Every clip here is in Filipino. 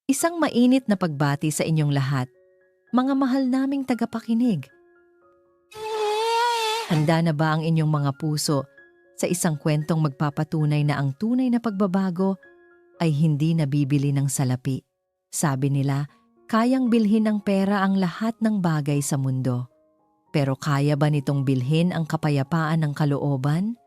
Isang mainit na pagbati sa inyong lahat, mga mahal naming tagapakinig. Handa na ba ang inyong mga puso sa isang kwentong magpapatunay na ang tunay na pagbabago ay hindi nabibili ng salapi? Sabi nila, kayang bilhin ng pera ang lahat ng bagay sa mundo. Pero kaya ba nitong bilhin ang kapayapaan ng kalooban?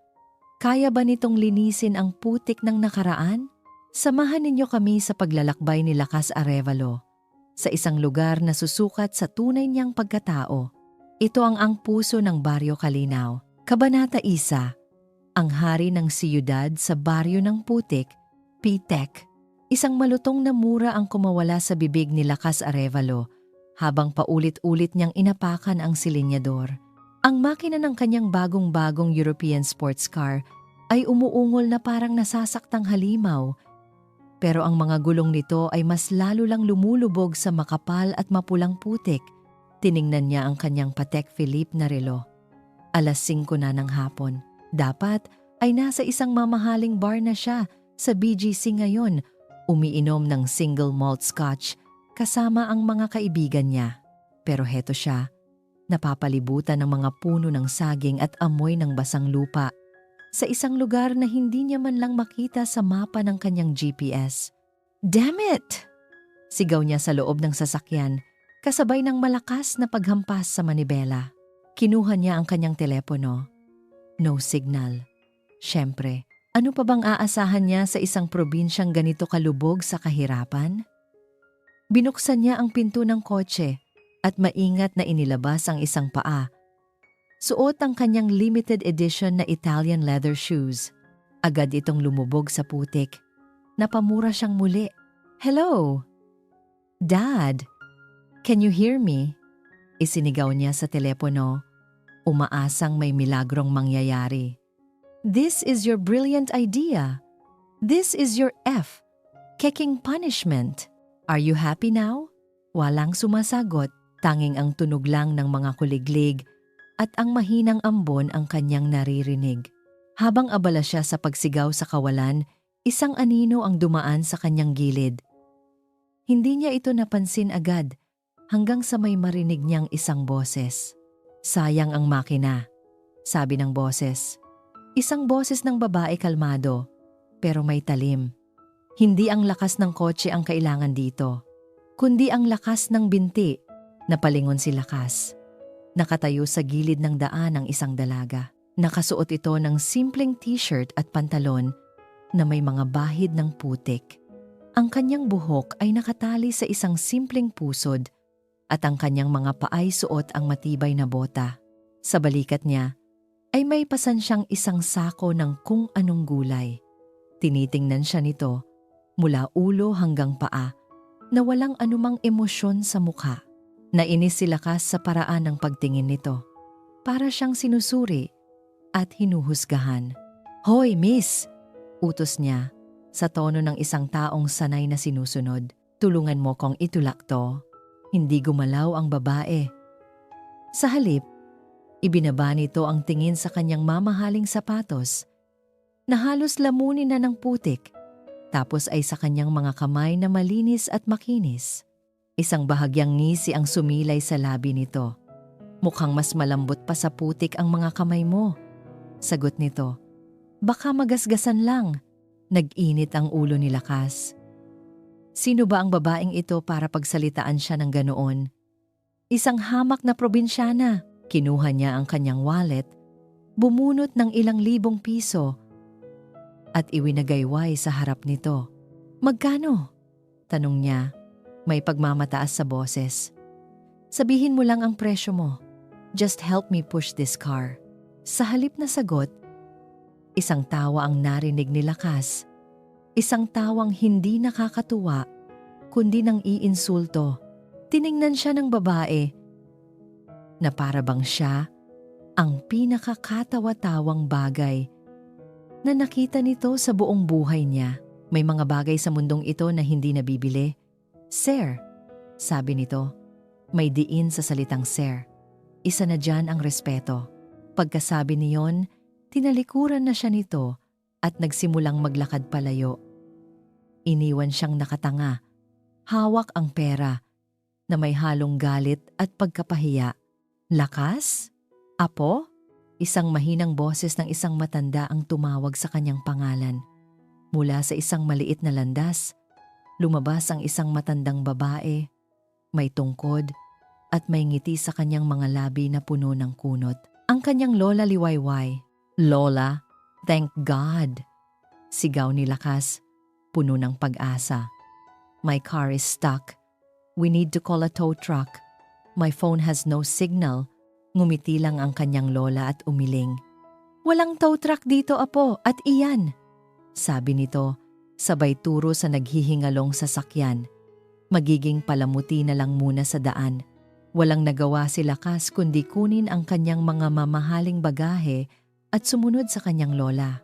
Kaya ba nitong linisin ang putik ng nakaraan? Samahan ninyo kami sa paglalakbay ni Lakas Arevalo sa isang lugar na susukat sa tunay niyang pagkatao. Ito ang puso ng Baryo Calinaw, Kabanata 1, ang hari ng siyudad sa baryo ng putik, Pitek. Isang malutong na mura ang kumawala sa bibig ni Lakas Arevalo habang paulit-ulit niyang inapakan ang silinyador. Ang makina ng kanyang bagong-bagong European sports car ay umuungol na parang nasasaktang halimaw. Pero ang mga gulong nito ay mas lalo lang lumulubog sa makapal at mapulang putik. Tiningnan niya ang kanyang Patek Philippe na relo. 5:00 na ng hapon. Dapat ay nasa isang mamahaling bar na siya sa BGC ngayon, umiinom ng single malt scotch kasama ang mga kaibigan niya. Pero heto siya, napapalibutan ng mga puno ng saging at amoy ng basang lupa. Sa isang lugar na hindi niya man lang makita sa mapa ng kanyang GPS. "Damn it!" Sigaw niya sa loob ng sasakyan, kasabay ng malakas na paghampas sa manibela. Kinuha niya ang kanyang telepono. No signal. Siyempre, ano pa bang aasahan niya sa isang probinsyang ganito kalubog sa kahirapan? Binuksan niya ang pinto ng kotse at maingat na inilabas ang isang paa. Suot ang kanyang limited edition na Italian leather shoes. Agad itong lumubog sa putik. Napamura siyang muli. "Hello? Dad? Can you hear me?" Isinigaw niya sa telepono, umaasang may milagrong mangyayari. "This is your brilliant idea. This is your kicking punishment. Are you happy now?" Walang sumasagot, tanging ang tunog lang ng mga kuliglig at ang mahinang ambon ang kanyang naririnig. Habang abala siya sa pagsigaw sa kawalan, isang anino ang dumaan sa kanyang gilid. Hindi niya ito napansin agad hanggang sa may marinig niyang isang boses. "Sayang ang makina," sabi ng boses. Isang boses ng babae kalmado, pero may talim. Hindi ang lakas ng kotse ang kailangan dito, kundi ang lakas ng binti. Napalingon si Lakas. Nakatayo sa gilid ng daan ang isang dalaga. Nakasuot ito ng simpleng t-shirt at pantalon na may mga bahid ng putik. Ang kanyang buhok ay nakatali sa isang simpleng pusod at ang kanyang mga paay suot ang matibay na bota. Sa balikat niya ay may pasan siyang isang sako ng kung anong gulay. Tinitingnan siya nito mula ulo hanggang paa na walang anumang emosyon sa mukha. Nainis si Lakas sa paraan ng pagtingin nito. Para siyang sinusuri at hinuhusgahan. "Hoy, miss!" utos niya sa tono ng isang taong sanay na sinusunod. "Tulungan mo kong itulak to." Hindi gumalaw ang babae. Sa halip, ibinaba nito ang tingin sa kanyang mamahaling sapatos na halos lamunin na ng putik, tapos ay sa kanyang mga kamay na malinis at makinis. Isang bahagyang ngisi ang sumilay sa labi nito. "Mukhang mas malambot pa sa putik ang mga kamay mo," sagot nito. "Baka magasgasan lang." Nag-init ang ulo ni Lakas. Sino ba ang babaeng ito para pagsalitaan siya ng ganoon? Isang hamak na probinsyana. Kinuha niya ang kanyang wallet, bumunot ng ilang libong piso at iwinagayway sa harap nito. "Magkano?" tanong niya. May pagmamataas sa boses. "Sabihin mo lang ang presyo mo. Just help me push this car." Sa halip na sagot, isang tawa ang narinig ni Lakas. Isang tawang hindi nakakatuwa, kundi nang iinsulto. Tiningnan siya ng babae na para bang siya ang pinakakatawa-tawang bagay na nakita nito sa buong buhay niya. May mga bagay sa mundong ito na hindi nabibili. "Sir," sabi nito. May diin sa salitang sir. Isa na dyan ang respeto. Pagkasabi niyon, tinalikuran na siya nito at nagsimulang maglakad palayo. Iniwan siyang nakatanga Hawak ang pera na may halong galit at pagkapahiya. Lakas? Apo? Isang mahinang boses ng isang matanda ang tumawag sa kanyang pangalan. Mula sa isang maliit na landas, lumabas ang isang matandang babae, may tungkod at may ngiti sa kanyang mga labi na puno ng kunot. Ang kanyang lola liwayway. Lola, thank God! Sigaw ni Lakas, puno ng pag-asa. My car is stuck. We need to call a tow truck. My phone has no signal. Ngumiti lang ang kanyang lola at umiling. Walang tow truck dito, apo, at iyan. Sabi nito, sabay turo sa naghihingalong sasakyan. Magiging palamuti na lang muna sa daan. Walang nagawa si Lakas kundi kunin ang kanyang mga mamahaling bagahe at sumunod sa kanyang lola.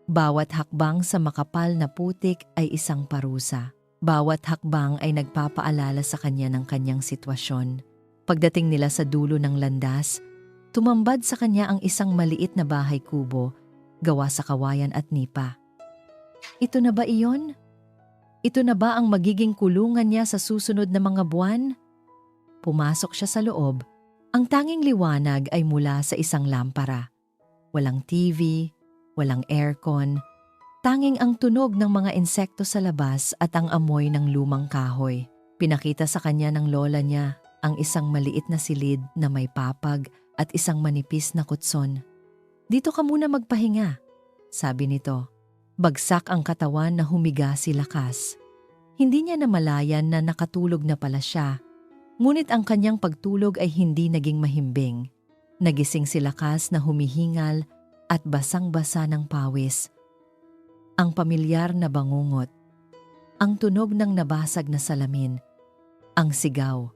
Bawat hakbang sa makapal na putik ay isang parusa. Bawat hakbang ay nagpapaalala sa kanya ng kanyang sitwasyon. Pagdating nila sa dulo ng landas, tumambad sa kanya ang isang maliit na bahay kubo, gawa sa kawayan at nipa. Ito na ba iyon? Ito na ba ang magiging kulungan niya sa susunod na mga buwan? Pumasok siya sa loob. Ang tanging liwanag ay mula sa isang lampara. Walang TV, walang aircon, tanging ang tunog ng mga insekto sa labas at ang amoy ng lumang kahoy. Pinakita sa kanya ng lola niya ang isang maliit na silid na may papag at isang manipis na kutson. Dito ka muna magpahinga, sabi nito. Bagsak ang katawan na humiga si Lakas. Hindi niya namalayan na nakatulog na pala siya, ngunit ang kanyang pagtulog ay hindi naging mahimbing. Nagising si Lakas na humihingal at basang-basa ng pawis. Ang pamilyar na bangungot, ang tunog ng nabasag na salamin, ang sigaw.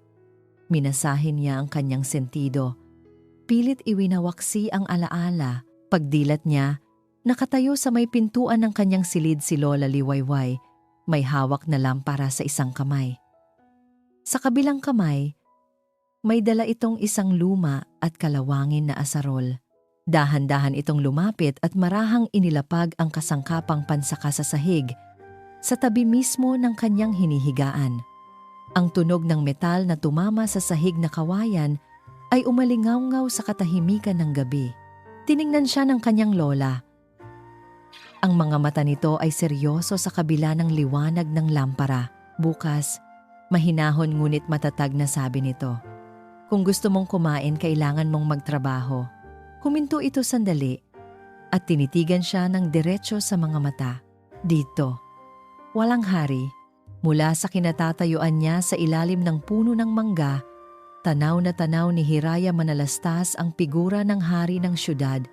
Minasahin niya ang kanyang sentido. Pilit iwinawaksi ang alaala. Pagdilat niya, nakatayo sa may pintuan ng kanyang silid si Lola Liwayway, may hawak na lampara sa isang kamay. Sa kabilang kamay, may dala itong isang luma at kalawangin na asarol. Dahan-dahan itong lumapit at marahang inilapag ang kasangkapang pansaka sa sahig, sa tabi mismo ng kanyang hinihigaan. Ang tunog ng metal na tumama sa sahig na kawayan ay umalingaw-ngaw sa katahimikan ng gabi. Tiningnan siya ng kanyang lola. Ang mga mata nito ay seryoso sa kabila ng liwanag ng lampara. Bukas, mahinahon ngunit matatag na sabi nito, "Kung gusto mong kumain, kailangan mong magtrabaho." Huminto ito sandali at tinitigan siya ng diretso sa mga mata. Dito, walang hari. Mula sa kinatatayuan niya sa ilalim ng puno ng mangga, tanaw na tanaw ni Hiraya manalastas ang figura ng hari ng syudad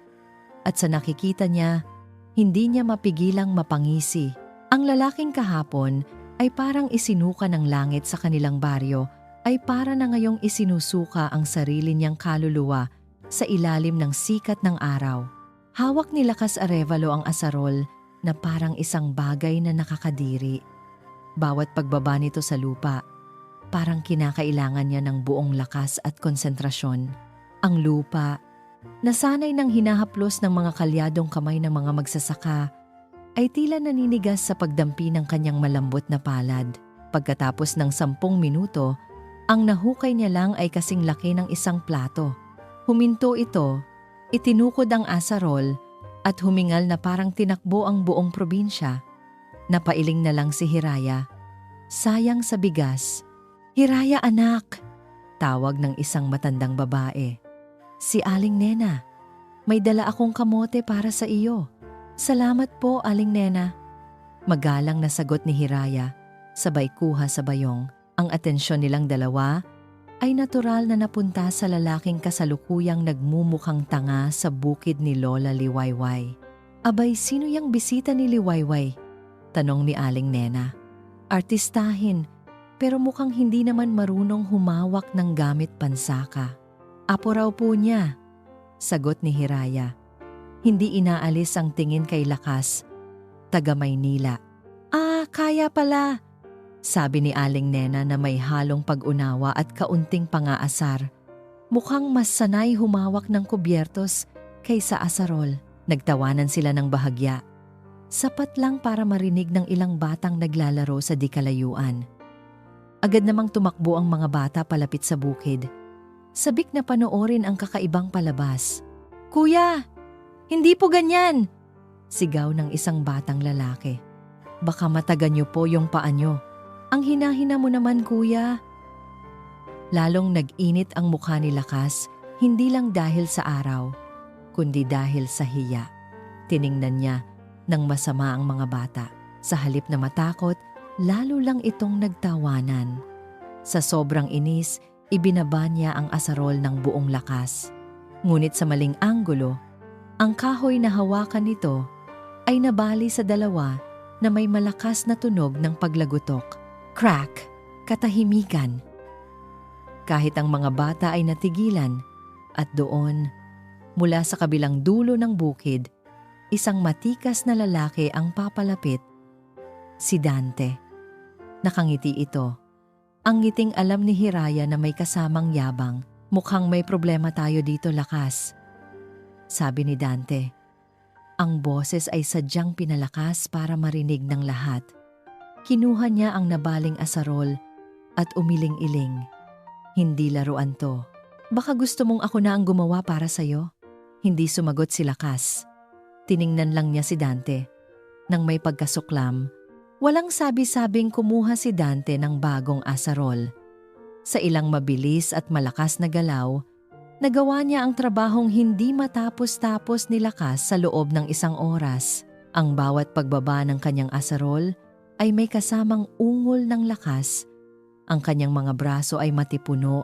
at sa nakikita niya, hindi niya mapigilang mapangisi. Ang lalaking kahapon ay parang isinuka ng langit sa kanilang baryo ay para na ngayong isinusuka ang sarili niyang kaluluwa sa ilalim ng sikat ng araw. Hawak ni Lakas Arevalo ang asarol na parang isang bagay na nakakadiri. Bawat pagbaba nito sa lupa, parang kinakailangan niya ng buong lakas at konsentrasyon. Ang lupa, nasanay ng hinahaplos ng mga kalyadong kamay ng mga magsasaka, ay tila naninigas sa pagdampi ng kanyang malambot na palad. Pagkatapos ng 10 minuto, ang nahukay niya lang ay kasing laki ng isang plato. Huminto ito, itinukod ang asarol at humingal na parang tinakbo ang buong probinsya. Napailing na lang si Hiraya. Sayang sa bigas. "Hiraya anak!" Tawag ng isang matandang babae. "Si Aling Nena, may dala akong kamote para sa iyo." "Salamat po, Aling Nena." Magalang na sagot ni Hiraya, sabay kuha sa bayong. Ang atensyon nilang dalawa ay natural na napunta sa lalaking kasalukuyang nagmumukhang tanga sa bukid ni Lola Liwayway. "Abay, sino yang bisita ni Liwayway?" Tanong ni Aling Nena. "Artistahin, pero mukhang hindi naman marunong humawak ng gamit pansaka." "Apo raw po niya," sagot ni Hiraya. Hindi inaalis ang tingin kay Lakas, taga Maynila. "Ah, kaya pala," sabi ni Aling Nena na may halong pag-unawa at kaunting pangaasar. "Mukhang mas sanay humawak ng kubyertos kaysa asarol." Nagtawanan sila ng bahagya. Sapat lang para marinig ng ilang batang naglalaro sa di kalayuan. Agad namang tumakbo ang mga bata palapit sa bukid. Sabik na panoorin ang kakaibang palabas. "Kuya, hindi po ganyan!" Sigaw ng isang batang lalaki. "Baka matagan niyo po yung paa niyo. Ang hina-hina mo naman, kuya." Lalong nag-init ang mukha ni Lakas, hindi lang dahil sa araw, kundi dahil sa hiya. Tiningnan niya ng masama ang mga bata. Sa halip na matakot, lalo lang itong nagtawanan. Sa sobrang inis, ibinaba niya ang asarol ng buong lakas. Ngunit sa maling anggulo, ang kahoy na hawakan nito ay nabali sa dalawa na may malakas na tunog ng paglagutok. Crack! Katahimikan. Kahit ang mga bata ay natigilan, at doon, mula sa kabilang dulo ng bukid, isang matikas na lalaki ang papalapit. Si Dante. Nakangiti ito. Ang ngiting alam ni Hiraya na may kasamang yabang. "Mukhang may problema tayo dito, Lakas," sabi ni Dante. Ang boses ay sadyang pinalakas para marinig ng lahat. Kinuha niya ang nabaling asarol at umiling-iling. "Hindi laruan to. Baka gusto mong ako na ang gumawa para sa'yo?" Hindi sumagot si Lakas. Tiningnan lang niya si Dante. Nang may pagkasuklam, walang sabi-sabing kumuha si Dante ng bagong asarol. Sa ilang mabilis at malakas na galaw, nagawa niya ang trabahong hindi matapos-tapos ni Lakas sa loob ng 1 oras. Ang bawat pagbaba ng kanyang asarol ay may kasamang ungol ng lakas. Ang kanyang mga braso ay matipuno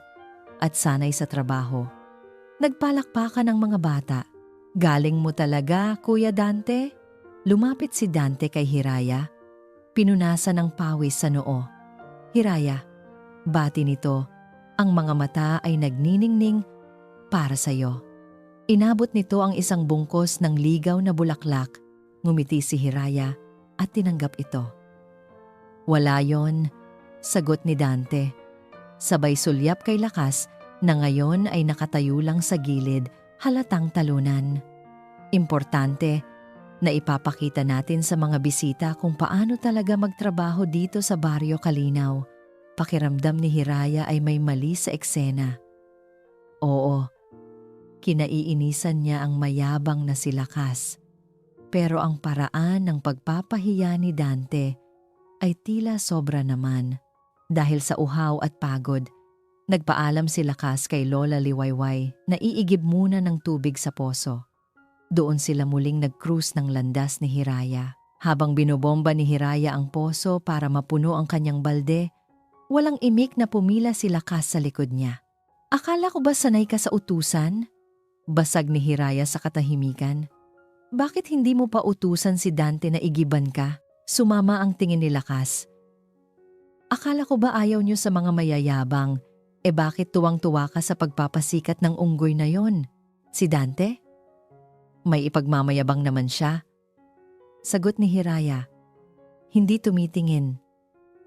at sanay sa trabaho. Nagpalakpakan ang mga bata. "Galing mo talaga, Kuya Dante?" Lumapit si Dante kay Hiraya. Pinunasan ng pawis sa noo. "Hiraya," bati nito, ang mga mata ay nagniningning, "para sa'yo." Inabot nito ang isang bungkos ng ligaw na bulaklak. Ngumiti si Hiraya at tinanggap ito. "Wala yon," sagot ni Dante. Sabay sulyap kay Lakas na ngayon ay nakatayo lang sa gilid, halatang talunan. Importante na ipapakita natin sa mga bisita kung paano talaga magtrabaho dito sa Baryo Kalinaw. Pakiramdam ni Hiraya ay may mali sa eksena. Oo, kinaiinisan niya ang mayabang na si Lakas. Pero ang paraan ng pagpapahiya ni Dante ay tila sobra naman. Dahil sa uhaw at pagod, nagpaalam si Lakas kay Lola Liwayway na iigib muna ng tubig sa poso. Doon sila muling nag-cruise ng landas ni Hiraya. Habang binobomba ni Hiraya ang poso para mapuno ang kanyang balde, walang imik na pumila si Lakas sa likod niya. "Akala ko ba sanay ka sa utusan?" Basag ni Hiraya sa katahimikan. "Bakit hindi mo pa utusan si Dante na igiban ka?" Sumama ang tingin ni Lakas. "Akala ko ba ayaw niyo sa mga mayayabang? Bakit tuwang-tuwa ka sa pagpapasikat ng unggoy na yon? Si Dante? May ipagmamayabang naman siya." Sagot ni Hiraya. Hindi tumitingin.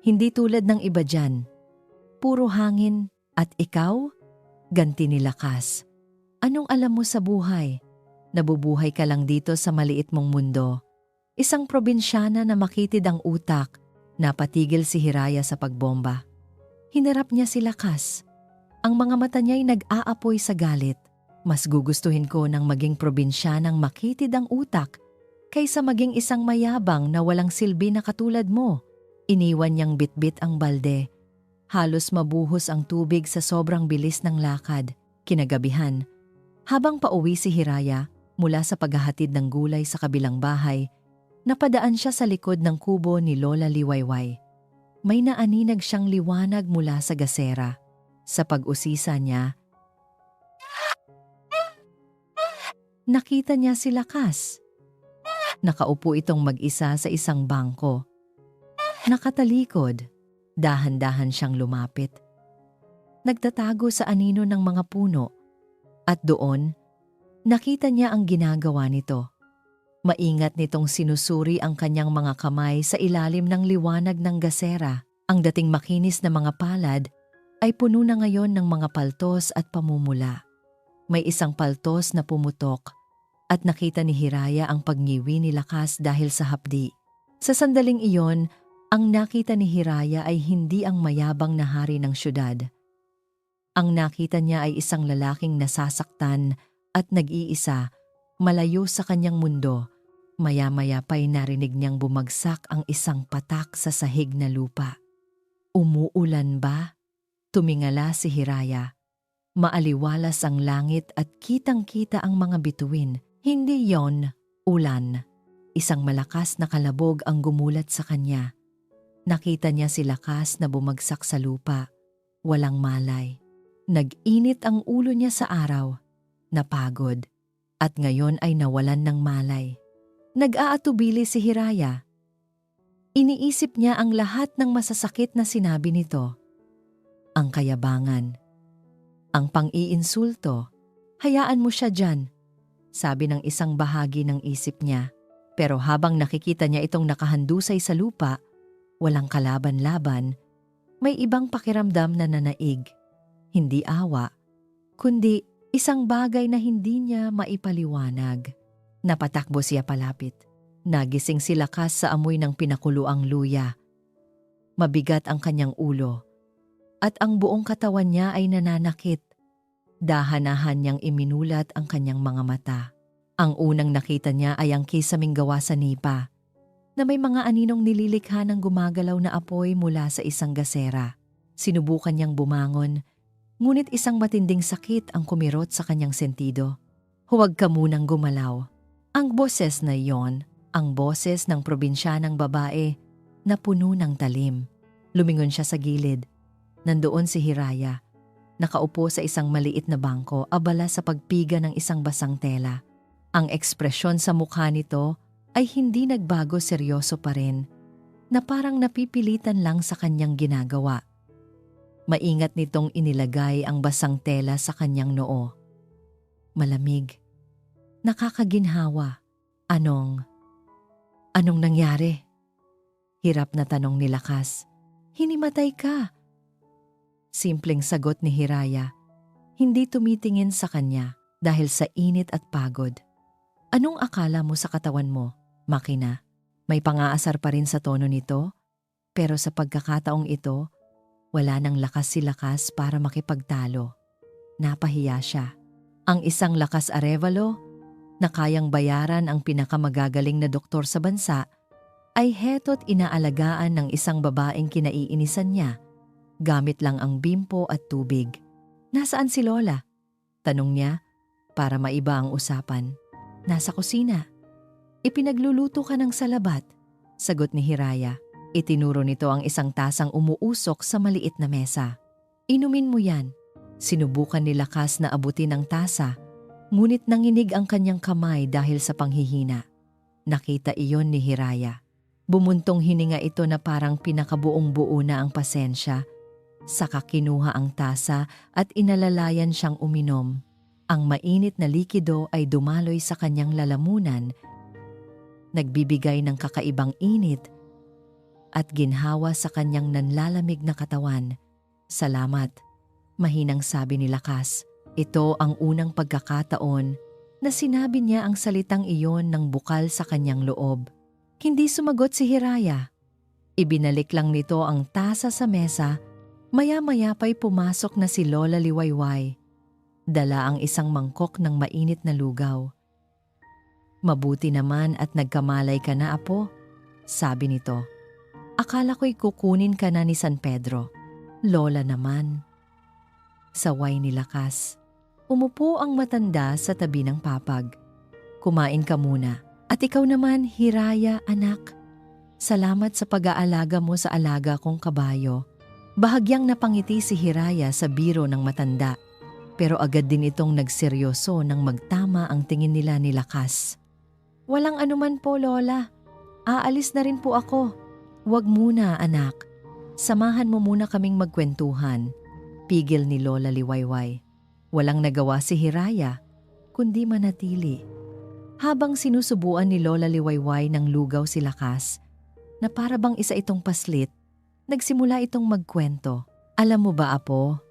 Hindi tulad ng iba dyan. Puro hangin. "At ikaw?" ganti ni Lakas. "Anong alam mo sa buhay? Nabubuhay ka lang dito sa maliit mong mundo." Isang probinsyana na makitid ang utak, napatigil si Hiraya sa pagbomba. Hinarap niya si Lakas. Ang mga mata niya'y nag-aapoy sa galit. "Mas gugustuhin ko ng maging probinsyanang makitid ang utak kaysa maging isang mayabang na walang silbi na katulad mo." Iniwan niyang bitbit ang balde. Halos mabuhos ang tubig sa sobrang bilis ng lakad. Kinagabihan, habang pauwi si Hiraya mula sa paghahatid ng gulay sa kabilang bahay, napadaan siya sa likod ng kubo ni Lola Liwayway. May naaninag siyang liwanag mula sa gasera. Sa pag-usisa niya, nakita niya si Lakas. Nakaupo itong mag-isa sa isang bangko. Nakatalikod, dahan-dahan siyang lumapit. Nagtatago sa anino ng mga puno. At doon, nakita niya ang ginagawa nito. Maingat nitong sinusuri ang kanyang mga kamay sa ilalim ng liwanag ng gasera. Ang dating makinis na mga palad ay puno na ngayon ng mga paltos at pamumula. May isang paltos na pumutok at nakita ni Hiraya ang pagngiwi ni Lakas dahil sa hapdi. Sa sandaling iyon, Ang nakita ni Hiraya ay hindi ang mayabang na hari ng syudad. Ang nakita niya ay isang lalaking nasasaktan at nag-iisa, malayo sa kanyang mundo. Maya-maya pa'y narinig niyang bumagsak ang isang patak sa sahig na lupa. Umuulan ba? Tumingala si Hiraya. Maaliwalas ang langit at kitang-kita ang mga bituin. Hindi yon ulan. Isang malakas na kalabog ang gumulat sa kanya. Nakita niya si Lakas na bumagsak sa lupa. Walang malay. Nag-init ang ulo niya sa araw. Napagod. At ngayon ay nawalan ng malay. Nag-aatubili si Hiraya. Iniisip niya ang lahat ng masasakit na sinabi nito. Ang kayabangan. Ang pang-iinsulto. Hayaan mo siya dyan, sabi ng isang bahagi ng isip niya. Pero habang nakikita niya itong nakahandusay sa lupa, walang kalaban-laban, may ibang pakiramdam na nanaig. Hindi awa, kundi isang bagay na hindi niya maipaliwanag. Napatakbo siya palapit. Nagising si Lakas sa amoy ng pinakuluang luya. Mabigat ang kanyang ulo. At ang buong katawan niya ay nananakit. Dahan-dahan niyang iminulat ang kanyang mga mata. Ang unang nakita niya ay ang kisaming gawa sa nipa, na may mga aninong nililikha ng gumagalaw na apoy mula sa isang gasera. Sinubukan niyang bumangon, ngunit isang matinding sakit ang kumirot sa kanyang sentido. Huwag ka munang gumalaw. Ang boses na iyon, ang boses ng probinsyanang babae na puno ng talim. Lumingon siya sa gilid. Nandoon si Hiraya, nakaupo sa isang maliit na bangko, abala sa pagpiga ng isang basang tela. Ang ekspresyon sa mukha nito ay hindi nagbago, seryoso pa rin, na parang napipilitan lang sa kanyang ginagawa. Maingat nitong inilagay ang basang tela sa kanyang noo. Malamig. Nakakaginhawa. Anong nangyari? Hirap na tanong ni Lakas. Hinimatay ka. Simpleng sagot ni Hiraya. Hindi tumitingin sa kanya dahil sa init at pagod. Anong akala mo sa katawan mo, makina? May pangaasar pa rin sa tono nito, pero sa pagkakataong ito, wala nang lakas si Lakas para makipagtalo. Napahiya siya. Ang isang Lakas Arevalo, na kayang bayaran ang pinakamagagaling na doktor sa bansa, ay heto't inaalagaan ng isang babaeng kinaiinisan niya, gamit lang ang bimpo at tubig. Nasaan si Lola? Tanong niya para maiba ang usapan. Nasa kusina. Ipinagluluto ka ng salabat, sagot ni Hiraya. Itinuro nito ang isang tasang umuusok sa maliit na mesa. Inumin mo yan. Sinubukan ni Lakas na abutin ang tasa, ngunit nanginig ang kanyang kamay dahil sa panghihina. Nakita iyon ni Hiraya. Bumuntong hininga ito na parang pinakabuong buo na ang pasensya. Saka kinuha ang tasa at inalalayan siyang uminom. Ang mainit na likido ay dumaloy sa kanyang lalamunan, nagbibigay ng kakaibang init at ginhawa sa kanyang nanlalamig na katawan. Salamat, mahinang sabi ni Lakas. Ito ang unang pagkakataon na sinabi niya ang salitang iyon ng bukal sa kanyang loob. Hindi sumagot si Hiraya. Ibinalik lang nito ang tasa sa mesa. Maya-maya pa'y pumasok na si Lola Liwayway. Dala ang isang mangkok ng mainit na lugaw. Mabuti naman at nagkamalay ka na, apo, sabi nito. Akala ko'y kukunin ka na ni San Pedro. Lola naman. Saway ni Lakas. Umupo ang matanda sa tabi ng papag. Kumain ka muna. At ikaw naman, Hiraya, anak. Salamat sa pag-aalaga mo sa alaga kong kabayo. Bahagyang napangiti si Hiraya sa biro ng matanda. Pero agad din itong nagseryoso nang magtama ang tingin nila ni Lakas. Walang anuman po, Lola. Aalis na rin po ako. Huwag muna, anak. Samahan mo muna kaming magkwentuhan. Pigil ni Lola Liwayway. Walang nagawa si Hiraya, kundi manatili. Habang sinusubuan ni Lola Liwayway ng lugaw si Lakas, na para bang isa itong paslit, nagsimula itong magkwento. Alam mo ba, apo?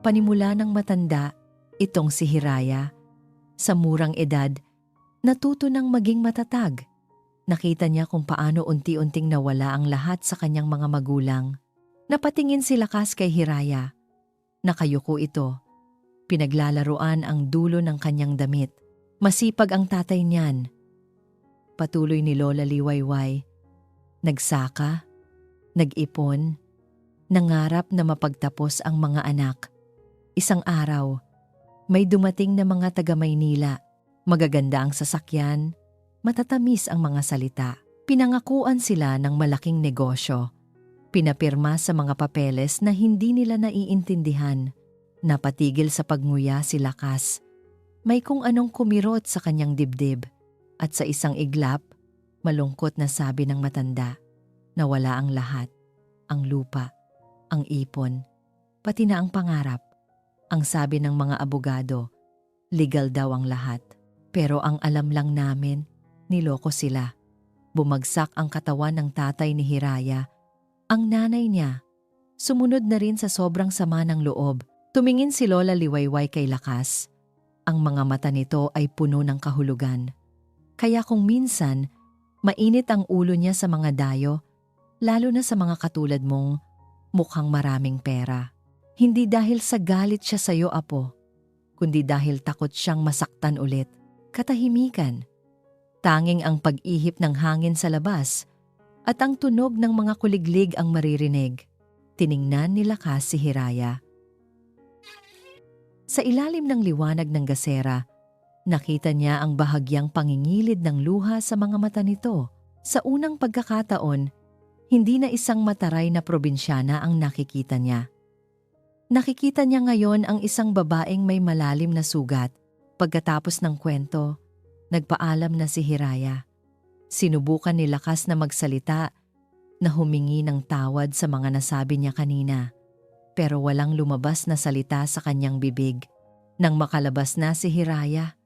Panimula ng matanda, itong si Hiraya, sa murang edad, natuto ng maging matatag. Nakita niya kung paano unti-unting nawala ang lahat sa kanyang mga magulang. Napatingin si Lakas kay Hiraya. Nakayuko ito. Pinaglalaruan ang dulo ng kanyang damit. Masipag ang tatay niyan. Patuloy ni Lola Liwayway. Nagsaka, nag-ipon, nangarap na mapagtapos ang mga anak. Isang araw, may dumating na mga taga-Maynila. Magaganda ang sasakyan, matatamis ang mga salita. Pinangakuan sila ng malaking negosyo. Pinapirma sa mga papeles na hindi nila naiintindihan. Napatigil sa pagnguya si Lakas. May kung anong kumirot sa kanyang dibdib. At sa isang iglap, malungkot na sabi ng matanda, nawala ang lahat. Ang lupa, ang ipon, pati na ang pangarap. Ang sabi ng mga abogado, legal daw ang lahat. Pero ang alam lang namin, niloko sila. Bumagsak ang katawan ng tatay ni Hiraya. Ang nanay niya, sumunod na rin sa sobrang sama ng loob. Tumingin si Lola Liwayway kay Lakas. Ang mga mata nito ay puno ng kahulugan. Kaya kung minsan, mainit ang ulo niya sa mga dayo, lalo na sa mga katulad mong mukhang maraming pera. Hindi dahil sa galit siya sa'yo, apo, kundi dahil takot siyang masaktan ulit. Katahimikan. Tanging ang pag-ihip ng hangin sa labas at ang tunog ng mga kuliglig ang maririnig. Tiningnan ni Lakas si Hiraya. Sa ilalim ng liwanag ng gasera, nakita niya ang bahagyang pangingilid ng luha sa mga mata nito. Sa unang pagkakataon, hindi na isang mataray na probinsyana ang nakikita niya. Nakikita niya ngayon ang isang babaeng may malalim na sugat. Pagkatapos ng kwento, nagpaalam na si Hiraya. Sinubukan ni Lakas na magsalita, na humingi ng tawad sa mga nasabi niya kanina. Pero walang lumabas na salita sa kanyang bibig. Nang makalabas na si Hiraya,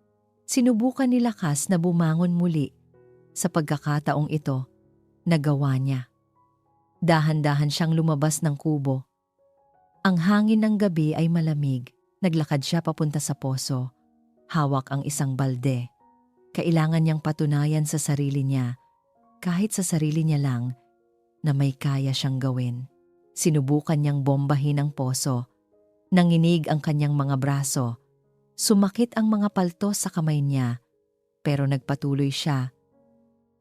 sinubukan ni Lakas na bumangon muli. Sa pagkakataong ito, nagawa niya. Dahan-dahan siyang lumabas ng kubo. Ang hangin ng gabi ay malamig. Naglakad siya papunta sa poso. Hawak ang isang balde. Kailangan niyang patunayan sa sarili niya, kahit sa sarili niya lang, na may kaya siyang gawin. Sinubukan niyang bombahin ang poso. Nanginig ang kanyang mga braso. Sumakit ang mga paltos sa kamay niya, pero nagpatuloy siya.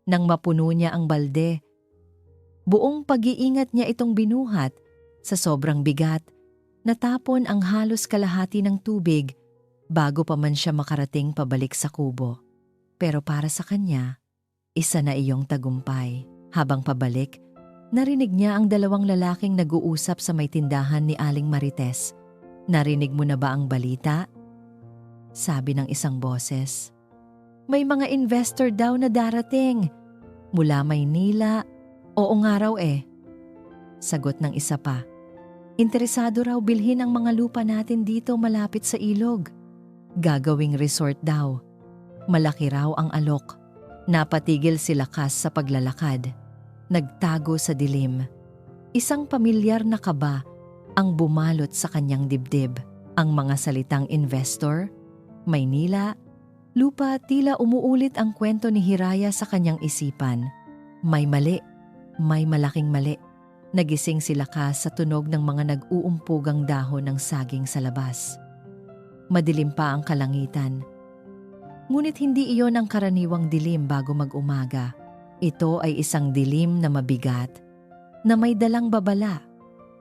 Nang mapuno niya ang balde, buong pag-iingat niya itong binuhat. Sa sobrang bigat, natapon ang halos kalahati ng tubig bago pa man siya makarating pabalik sa kubo. Pero para sa kanya, isa na iyong tagumpay. Habang pabalik, narinig niya ang dalawang lalaking nag-uusap sa may tindahan ni Aling Marites. Narinig mo na ba ang balita? Sabi ng isang boses. May mga investor daw na darating. Mula Maynila. Oo nga raw eh. Sagot ng isa pa. Interesado raw bilhin ang mga lupa natin dito malapit sa ilog. Gagawing resort daw. Malaki raw ang alok. Napatigil si Lakas sa paglalakad. Nagtago sa dilim. Isang pamilyar na kaba ang bumalot sa kanyang dibdib. Ang mga salitang investor, Maynila, lupa, tila umuulit ang kwento ni Hiraya sa kanyang isipan. May mali, may malaking mali. Nagising si Lakas sa tunog ng mga nag-uumpugang dahon ng saging sa labas. Madilim pa ang kalangitan. Ngunit hindi iyon ang karaniwang dilim bago mag-umaga. Ito ay isang dilim na mabigat, na may dalang babala.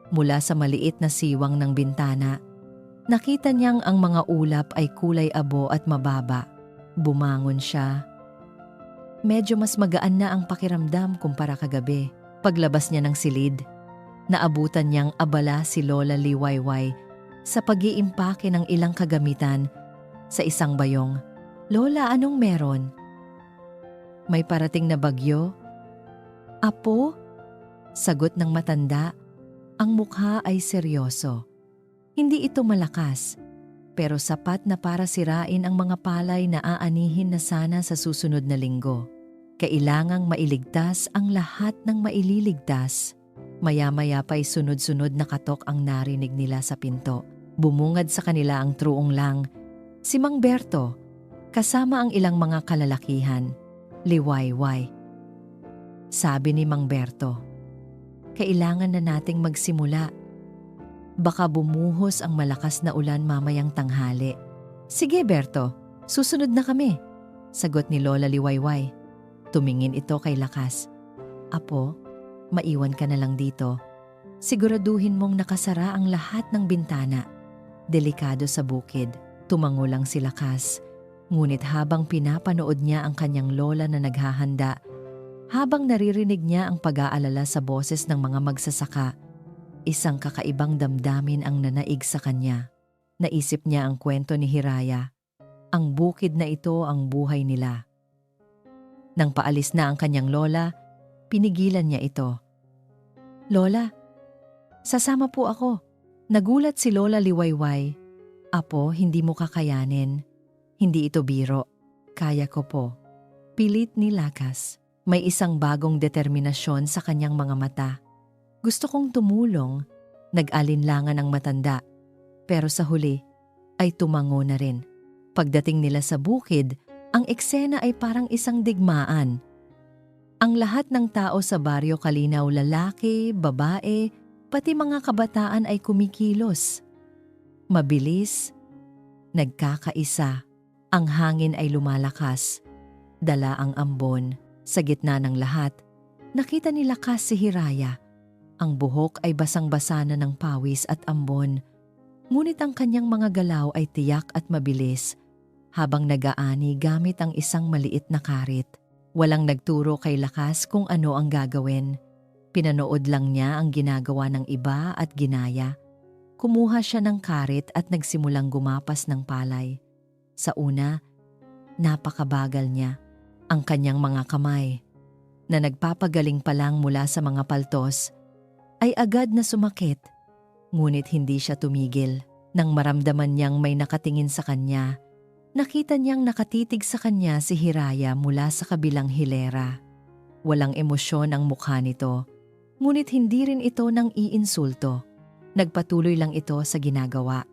Mula sa maliit na siwang ng bintana, nakita niyang ang mga ulap ay kulay abo at mababa. Bumangon siya. Medyo mas magaan na ang pakiramdam kumpara kagabi. Paglabas niya ng silid, naabutan niyang abala si Lola Liwayway sa pag-iimpake ng ilang kagamitan sa isang bayong. Lola, anong meron? May parating na bagyo? Apo? Sagot ng matanda, ang mukha ay seryoso. Hindi ito malakas, pero sapat na para sirain ang mga palay na aanihin na sana sa susunod na linggo. Kailangang mailigtas ang lahat ng maililigtas. Maya-maya pa'y sunod-sunod na katok ang narinig nila sa pinto. Bumungad sa kanila ang truong lang, si Mang Berto, kasama ang ilang mga kalalakihan. Liwayway, sabi ni Mang Berto. Kailangan na nating magsimula. Baka bumuhos ang malakas na ulan mamayang tanghali. Sige Berto, susunod na kami, sagot ni Lola Liwayway. Tumingin ito kay Lakas. Apo, maiwan ka na lang dito. Siguraduhin mong nakasara ang lahat ng bintana. Delikado sa bukid. Tumango lang si Lakas. Ngunit habang pinapanood niya ang kanyang lola na naghahanda, habang naririnig niya ang pag-aalala sa boses ng mga magsasaka, isang kakaibang damdamin ang nanaig sa kanya. Naisip niya ang kwento ni Hiraya. Ang bukid na ito ang buhay nila. Nang paalis na ang kanyang lola, pinigilan niya ito. Lola, sasama po ako. Nagulat si Lola Liwayway. Apo, hindi mo kakayanin. Hindi ito biro. Kaya ko po. Pilit ni Lakas. May isang bagong determinasyon sa kanyang mga mata. Gusto kong tumulong. Nag-alinlangan ang matanda. Pero sa huli, ay tumango na rin. Pagdating nila sa bukid, ang eksena ay parang isang digmaan. Ang lahat ng tao sa baryo Kalinaw, lalaki, babae, pati mga kabataan ay kumikilos. Mabilis, nagkakaisa, ang hangin ay lumalakas, dala ang ambon. Sa gitna ng lahat, nakita ni Lakas si Hiraya. Ang buhok ay basang-basa na ng pawis at ambon, ngunit ang kanyang mga galaw ay tiyak at mabilis habang nag-aani gamit ang isang maliit na karit. Walang nagturo kay Lakas kung ano ang gagawin. Pinanood lang niya ang ginagawa ng iba at ginaya. Kumuha siya ng karit at nagsimulang gumapas ng palay. Sa una, napakabagal niya. Ang kanyang mga kamay, na nagpapagaling pa lang mula sa mga paltos, ay agad na sumakit. Ngunit hindi siya tumigil. Nang maramdaman niyang may nakatingin sa kanya, nakita niyang nakatitig sa kanya si Hiraya mula sa kabilang hilera. Walang emosyon ang mukha nito, ngunit hindi rin ito nang iinsulto. Nagpatuloy lang ito sa ginagawa.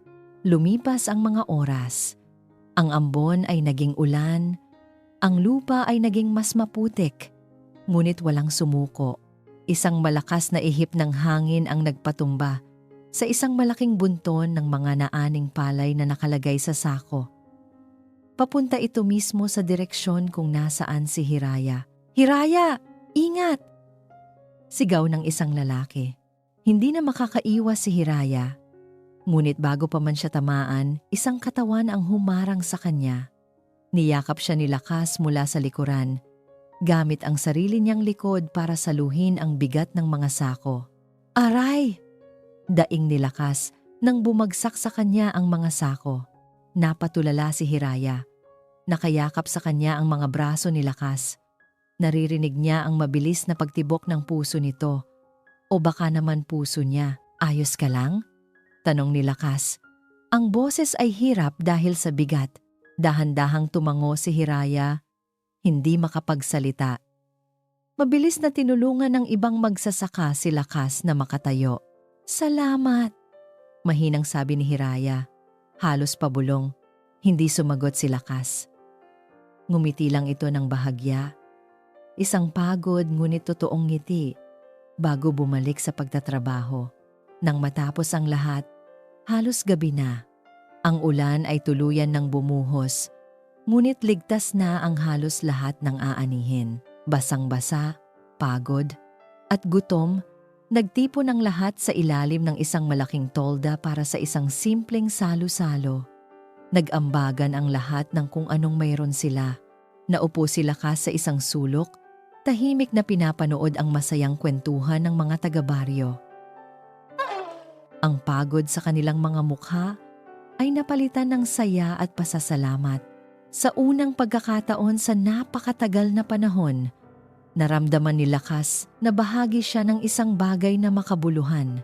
Lumipas ang mga oras. Ang ambon ay naging ulan. Ang lupa ay naging mas maputik, ngunit walang sumuko. Isang malakas na ihip ng hangin ang nagpatumba sa isang malaking bunton ng mga naaning palay na nakalagay sa sako. Papunta ito mismo sa direksyon kung nasaan si Hiraya. Hiraya! Ingat! Sigaw ng isang lalaki. Hindi na makakaiwas si Hiraya. Ngunit bago pa man siya tamaan, isang katawan ang humarang sa kanya. Niyakap siya ni Lakas mula sa likuran, gamit ang sarili niyang likod para saluhin ang bigat ng mga sako. Aray! Daing ni Lakas nang bumagsak sa kanya ang mga sako. Napatulala si Hiraya. Nakayakap sa kanya ang mga braso ni Lakas. Naririnig niya ang mabilis na pagtibok ng puso nito. O baka naman puso niya. Ayos ka lang? Tanong ni Lakas. Ang boses ay hirap dahil sa bigat. Dahan-dahang tumango si Hiraya, hindi makapagsalita. Mabilis na tinulungan ng ibang magsasaka si Lakas na makatayo. Salamat! Mahinang sabi ni Hiraya. Halos pabulong. Hindi sumagot si Lakas. Ngumiti lang ito ng bahagya. Isang pagod ngunit totoong ngiti bago bumalik sa pagtatrabaho. Nang matapos ang lahat, halos gabi na. Ang ulan ay tuluyan ng bumuhos, ngunit ligtas na ang halos lahat ng aanihin. Basang-basa, pagod, at gutom, nagtipon ang lahat sa ilalim ng isang malaking tolda para sa isang simpleng salo-salo. Nag-ambagan ang lahat ng kung anong mayroon sila. Naupo si Lakas sa isang sulok, tahimik na pinapanood ang masayang kwentuhan ng mga taga-baryo. Ang pagod sa kanilang mga mukha ay napalitan ng saya at pasasalamat. Sa unang pagkakataon sa napakatagal na panahon, naramdaman ni Lakas na bahagi siya ng isang bagay na makabuluhan.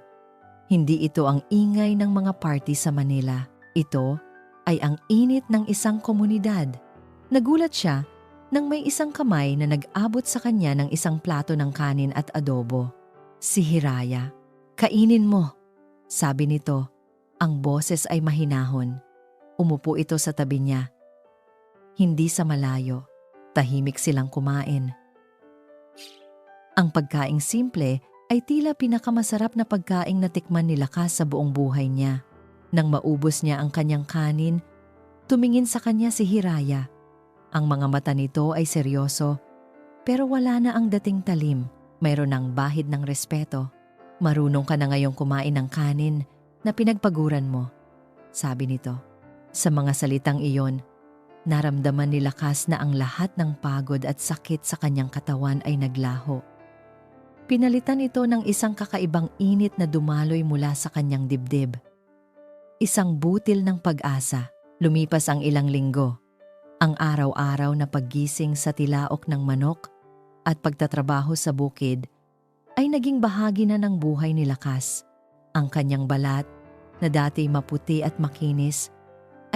Hindi ito ang ingay ng mga party sa Manila. Ito ay ang init ng isang komunidad. Nagulat siya nang may isang kamay na nag-abot sa kanya ng isang plato ng kanin at adobo. Si Hiraya, "Kainin mo," sabi nito. Ang boses ay mahinahon. Umupo ito sa tabi niya. Hindi sa malayo. Tahimik silang kumain. Ang pagkaing simple ay tila pinakamasarap na pagkaing natikman ni Lakas sa buong buhay niya. Nang maubos niya ang kanyang kanin, tumingin sa kanya si Hiraya. Ang mga mata nito ay seryoso, pero wala na ang dating talim. Mayroon ng bahid ng respeto. Marunong ka na ngayong kumain ng kanin na pinagpaguran mo, sabi nito. Sa mga salitang iyon, naramdaman ni Lakas na ang lahat ng pagod at sakit sa kanyang katawan ay naglaho. Pinalitan ito ng isang kakaibang init na dumaloy mula sa kanyang dibdib. Isang butil ng pag-asa. Lumipas ang ilang linggo. Ang araw-araw na paggising sa tilaok ng manok at pagtatrabaho sa bukid ay naging bahagi na ng buhay ni Lakas. Ang kanyang balat, na dati maputi at makinis,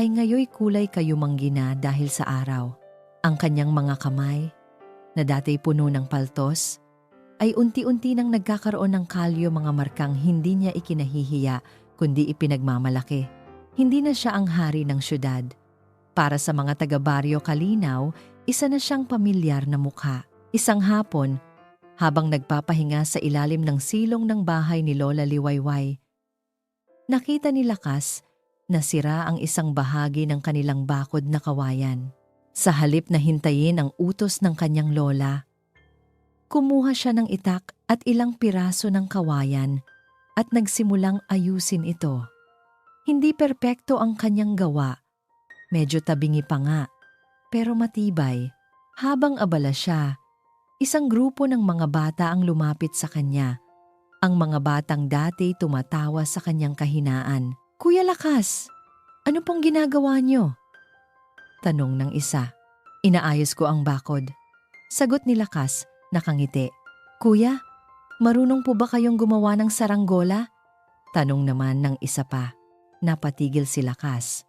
ay ngayoy kulay kayumanggi na dahil sa araw. Ang kanyang mga kamay, na dati puno ng paltos, ay unti-unti nang nagkakaroon ng kalyo, mga markang hindi niya ikinahihiya kundi ipinagmamalaki. Hindi na siya ang hari ng syudad. Para sa mga taga-baryo Kalinaw, isa na siyang pamilyar na mukha. Isang hapon, habang nagpapahinga sa ilalim ng silong ng bahay ni Lola Liwayway, nakita ni Lakas na sira ang isang bahagi ng kanilang bakod na kawayan. Sa halip na hintayin ang utos ng kanyang lola, kumuha siya ng itak at ilang piraso ng kawayan at nagsimulang ayusin ito. Hindi perpekto ang kanyang gawa. Medyo tabingi pa nga, pero matibay. Habang abala siya, isang grupo ng mga bata ang lumapit sa kanya. Ang mga batang dati tumatawa sa kanyang kahinaan. "Kuya Lakas, ano pong ginagawa niyo?" Tanong ng isa. "Inaayos ko ang bakod." Sagot ni Lakas, nakangiti. "Kuya, marunong po ba kayong gumawa ng saranggola?" Tanong naman ng isa pa. Napatigil si Lakas.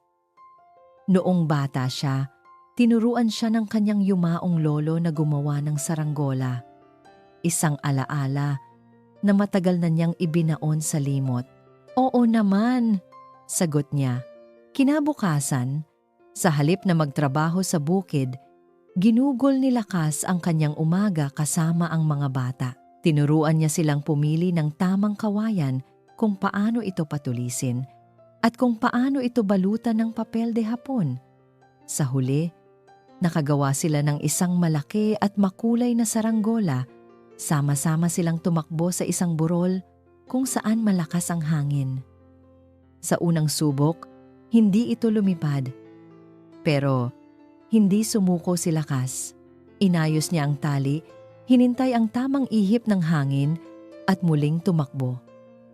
Noong bata siya, tinuruan siya ng kanyang yumaong lolo na gumawa ng saranggola. Isang alaala na matagal na niyang ibinaon sa limot. "Oo naman," sagot niya. Kinabukasan, sa halip na magtrabaho sa bukid, ginugol ni Lakas ang kanyang umaga kasama ang mga bata. Tinuruan niya silang pumili ng tamang kawayan kung paano ito patulisin at kung paano ito balutan ng papel de hapon. Sa huli, nakagawa sila ng isang malaki at makulay na saranggola. Sama-sama silang tumakbo sa isang burol kung saan malakas ang hangin. Sa unang subok, hindi ito lumipad. Pero hindi sumuko si Lakas. Inayos niya ang tali, hinintay ang tamang ihip ng hangin at muling tumakbo.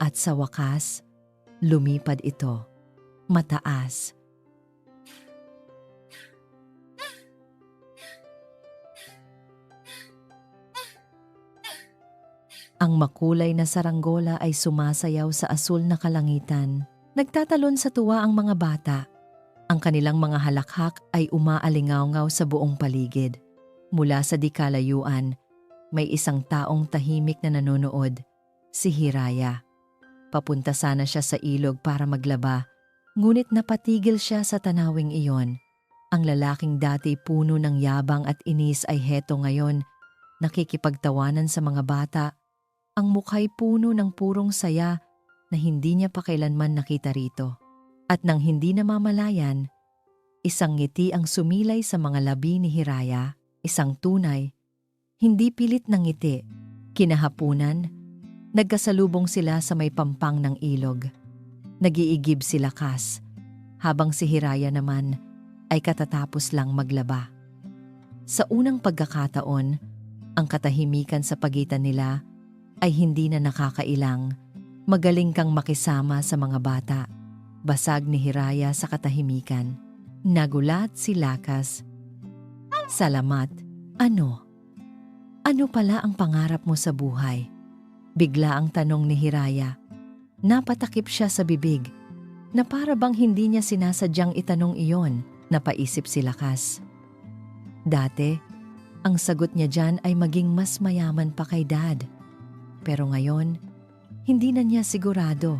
At sa wakas, lumipad ito. Mataas. Ang makulay na saranggola ay sumasayaw sa asul na kalangitan. Nagtatalon sa tuwa ang mga bata. Ang kanilang mga halakhak ay umaalingaw-ngaw sa buong paligid. Mula sa di kalayuan, may isang taong tahimik na nanonood, si Hiraya. Papunta sana siya sa ilog para maglaba, ngunit napatigil siya sa tanawing iyon. Ang lalaking dati puno ng yabang at inis ay heto ngayon, nakikipagtawanan sa mga bata. Ang mukha'y puno ng purong saya na hindi niya pa kailanman nakita rito. At nang hindi namamalayan, isang ngiti ang sumilay sa mga labi ni Hiraya, isang tunay, hindi pilit na ngiti. Kinahapunan, nagkasalubong sila sa may pampang ng ilog. Nag-iigib si Lakas, habang si Hiraya naman ay katatapos lang maglaba. Sa unang pagkakataon, ang katahimikan sa pagitan nila ay hindi na nakakailang. Magaling kang makisama sa mga bata. Basag ni Hiraya sa katahimikan. Nagulat si Lakas. "Salamat. Ano? Ano pala ang pangarap mo sa buhay?" Bigla ang tanong ni Hiraya. Napatakip siya sa bibig, na para bang hindi niya sinasadyang itanong iyon. Napaisip si Lakas. Dati, ang sagot niya dyan ay maging mas mayaman pa kay Dad. Pero ngayon, hindi na niya sigurado.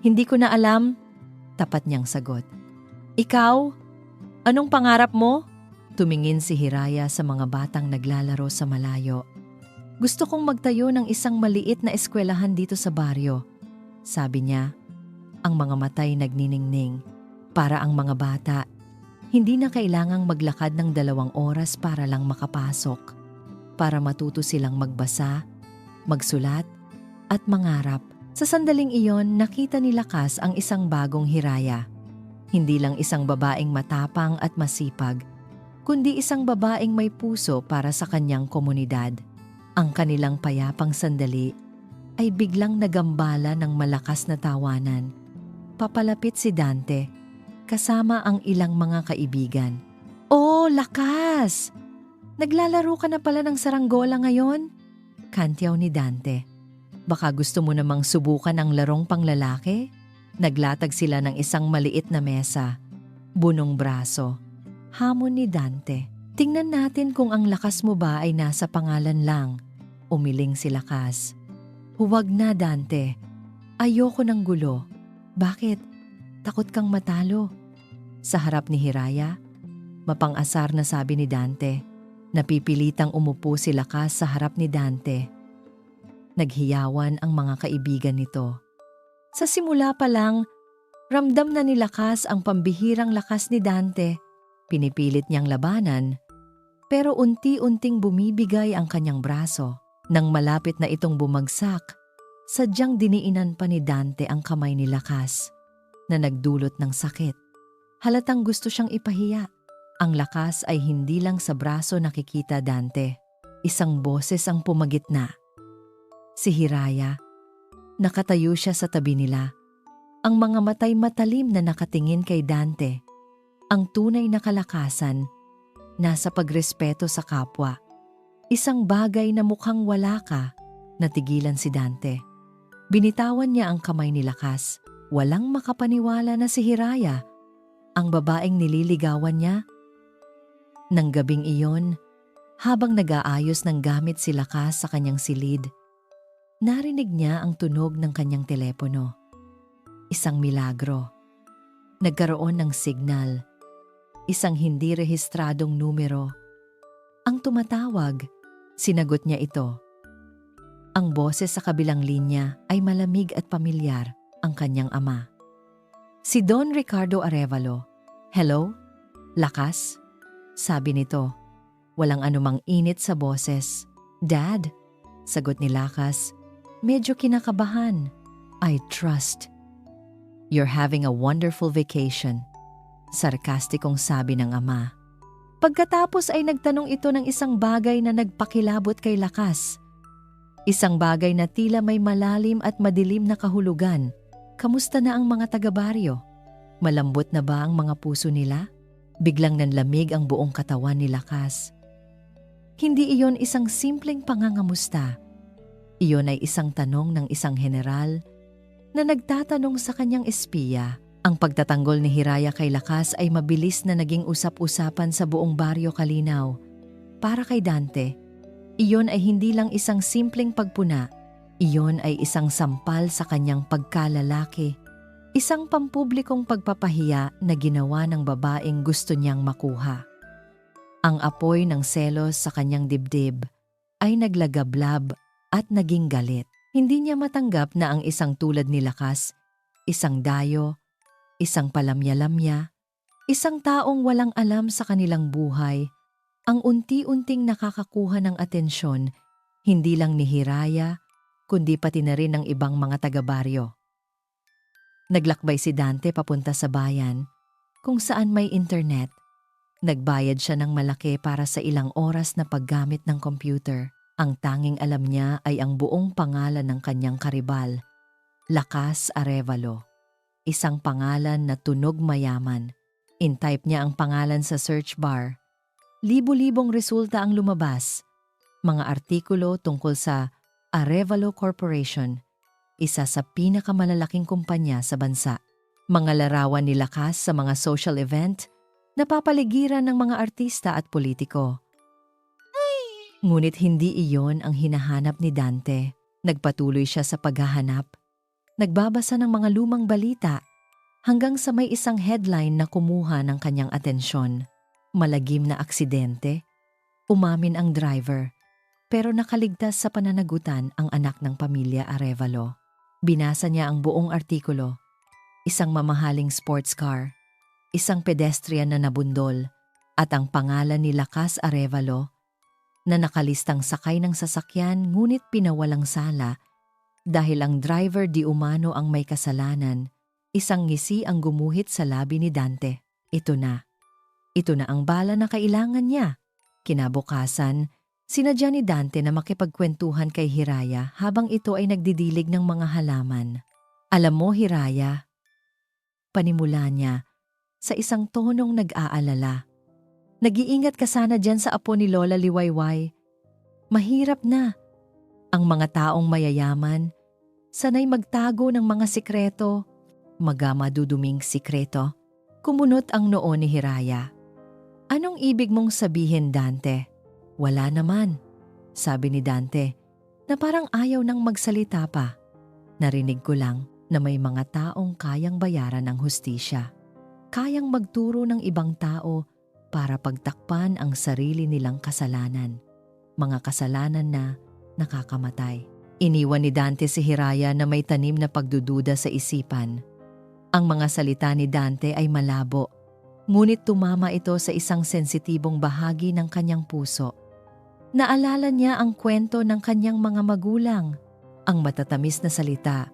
"Hindi ko na alam," tapat niyang sagot. "Ikaw? Anong pangarap mo?" Tumingin si Hiraya sa mga batang naglalaro sa malayo. Gusto kong magtayo ng isang maliit na eskwelahan dito sa baryo. Sabi niya, ang mga matay nagniningning. Para ang mga bata, hindi na kailangang maglakad ng 2 oras para lang makapasok. Para matuto silang magbasa, magsulat, at mangarap. Sa sandaling iyon, nakita ni Lakas ang isang bagong Hiraya. Hindi lang isang babaeng matapang at masipag, kundi isang babaeng may puso para sa kanyang komunidad. Ang kanilang payapang sandali ay biglang nagambala ng malakas na tawanan. Papalapit si Dante, kasama ang ilang mga kaibigan. "Oh, Lakas! Naglalaro ka na pala ng saranggola ngayon?" Kantyaw ni Dante. "Baka gusto mo namang subukan ang larong panglalaki?" Naglatag sila ng isang maliit na mesa, bunong braso. Hamon ni Dante. "Tingnan natin kung ang lakas mo ba ay nasa pangalan lang." Umiling si Lakas. "Huwag na, Dante. Ayoko ng gulo." "Bakit? Takot kang matalo?" Sa harap ni Hiraya, mapang-asar na sabi ni Dante. Napipilitang umupo si Lakas sa harap ni Dante. Naghiyawan ang mga kaibigan nito. Sa simula pa lang, ramdam na ni Lakas ang pambihirang lakas ni Dante. Pinipilit niyang labanan, pero unti-unting bumibigay ang kanyang braso. Nang malapit na itong bumagsak, sadyang diniinan pa ni Dante ang kamay ni Lakas, na nagdulot ng sakit. Halatang gusto siyang ipahiya. Ang Lakas ay hindi lang sa braso nakikita, Dante. Isang boses ang pumagitna. Si Hiraya. Nakatayo siya sa tabi nila. Ang mga matay matalim na nakatingin kay Dante. Ang tunay na kalakasan, nasa pagrespeto sa kapwa. Isang bagay na mukhang wala ka, natigilan si Dante. Binitawan niya ang kamay ni Lakas. Walang makapaniwala na si Hiraya, ang babaeng nililigawan niya. Nang gabing iyon, habang nag-aayos ng gamit si Lakas sa kanyang silid, narinig niya ang tunog ng kanyang telepono. Isang milagro. Nagkaroon ng signal. Isang hindi rehistradong numero. Ang tumatawag, sinagot niya ito. Ang boses sa kabilang linya ay malamig at pamilyar, ang kanyang ama. Si Don Ricardo Arevalo. "Hello? Lakas?" Sabi nito. Walang anumang init sa boses. "Dad?" Sagot ni Lakas. Medyo kinakabahan. "I trust. You're having a wonderful vacation." Sarkastikong sabi ng ama. Pagkatapos ay nagtanong ito ng isang bagay na nagpakilabot kay Lakas. Isang bagay na tila may malalim at madilim na kahulugan. Kamusta na ang mga taga-baryo? Malambot na ba ang mga puso nila? Biglang nanlamig ang buong katawan ni Lakas. Hindi iyon isang simpleng pangangamusta. Iyon ay isang tanong ng isang general na nagtatanong sa kanyang espiya. Ang pagtatanggol ni Hiraya kay Lakas ay mabilis na naging usap-usapan sa buong baryo Kalinaw. Para kay Dante, iyon ay hindi lang isang simpleng pagpuna. Iyon ay isang sampal sa kanyang pagkalalaki. Isang pampublikong pagpapahiya na ginawa ng babaeng gusto niyang makuha. Ang apoy ng selos sa kanyang dibdib ay naglagablab at naging galit. Hindi niya matanggap na ang isang tulad ni Lakas, isang dayo, isang palamya-lamya, isang taong walang alam sa kanilang buhay, ang unti-unting nakakakuha ng atensyon, hindi lang ni Hiraya, kundi pati na rin ng ibang mga taga-baryo. Naglakbay si Dante papunta sa bayan, kung saan may internet. Nagbayad siya ng malaki para sa ilang oras na paggamit ng computer. Ang tanging alam niya ay ang buong pangalan ng kanyang karibal, Lakas Arevalo. Isang pangalan na tunog mayaman. In-type niya ang pangalan sa search bar. Libo-libong resulta ang lumabas. Mga artikulo tungkol sa Arevalo Corporation, isa sa pinakamalalaking kumpanya sa bansa. Mga larawan ni Lakas sa mga social event, napapaligiran ng mga artista at politiko. Ngunit hindi iyon ang hinahanap ni Dante. Nagpatuloy siya sa paghahanap. Nagbabasa ng mga lumang balita hanggang sa may isang headline na kumuha ng kanyang atensyon. Malagim na aksidente. Umamin ang driver. pero nakaligtas sa pananagutan ang anak ng pamilya Arevalo. Binasa niya ang buong artikulo. Isang mamahaling sports car, isang pedestrian na nabundol, at ang pangalan ni Lakas Arevalo na nakalistang sakay ng sasakyan ngunit pinawalang sala dahil ang driver di umano ang may kasalanan. Isang ngisi ang gumuhit sa labi ni Dante. Ito na ang bala na kailangan niya. Kinabukasan, sinadya ni Dante na makipagkwentuhan kay Hiraya habang ito ay nagdidilig ng mga halaman. Alam mo, Hiraya, panimula niya sa isang tonong nag-aalala. Nag-iingat ka sana dyan sa apo ni Lola Liwayway. Mahirap na. Ang mga taong mayayaman, sanay magtago ng mga sikreto, maduduming sikreto. Kumunot ang noo ni Hiraya. Anong ibig mong sabihin, Dante? Wala naman, sabi ni Dante, na parang ayaw nang magsalita pa. Narinig ko lang na may mga taong kayang bayaran ng hustisya. Kayang magturo ng ibang tao para pagtakpan ang sarili nilang kasalanan. Mga kasalanan na nakakamatay. Iniwan ni Dante si Hiraya na may tanim na pagdududa sa isipan. Ang mga salita ni Dante ay malabo, ngunit tumama ito sa isang sensitibong bahagi ng kanyang puso. Naalala niya ang kwento ng kanyang mga magulang, ang matatamis na salita,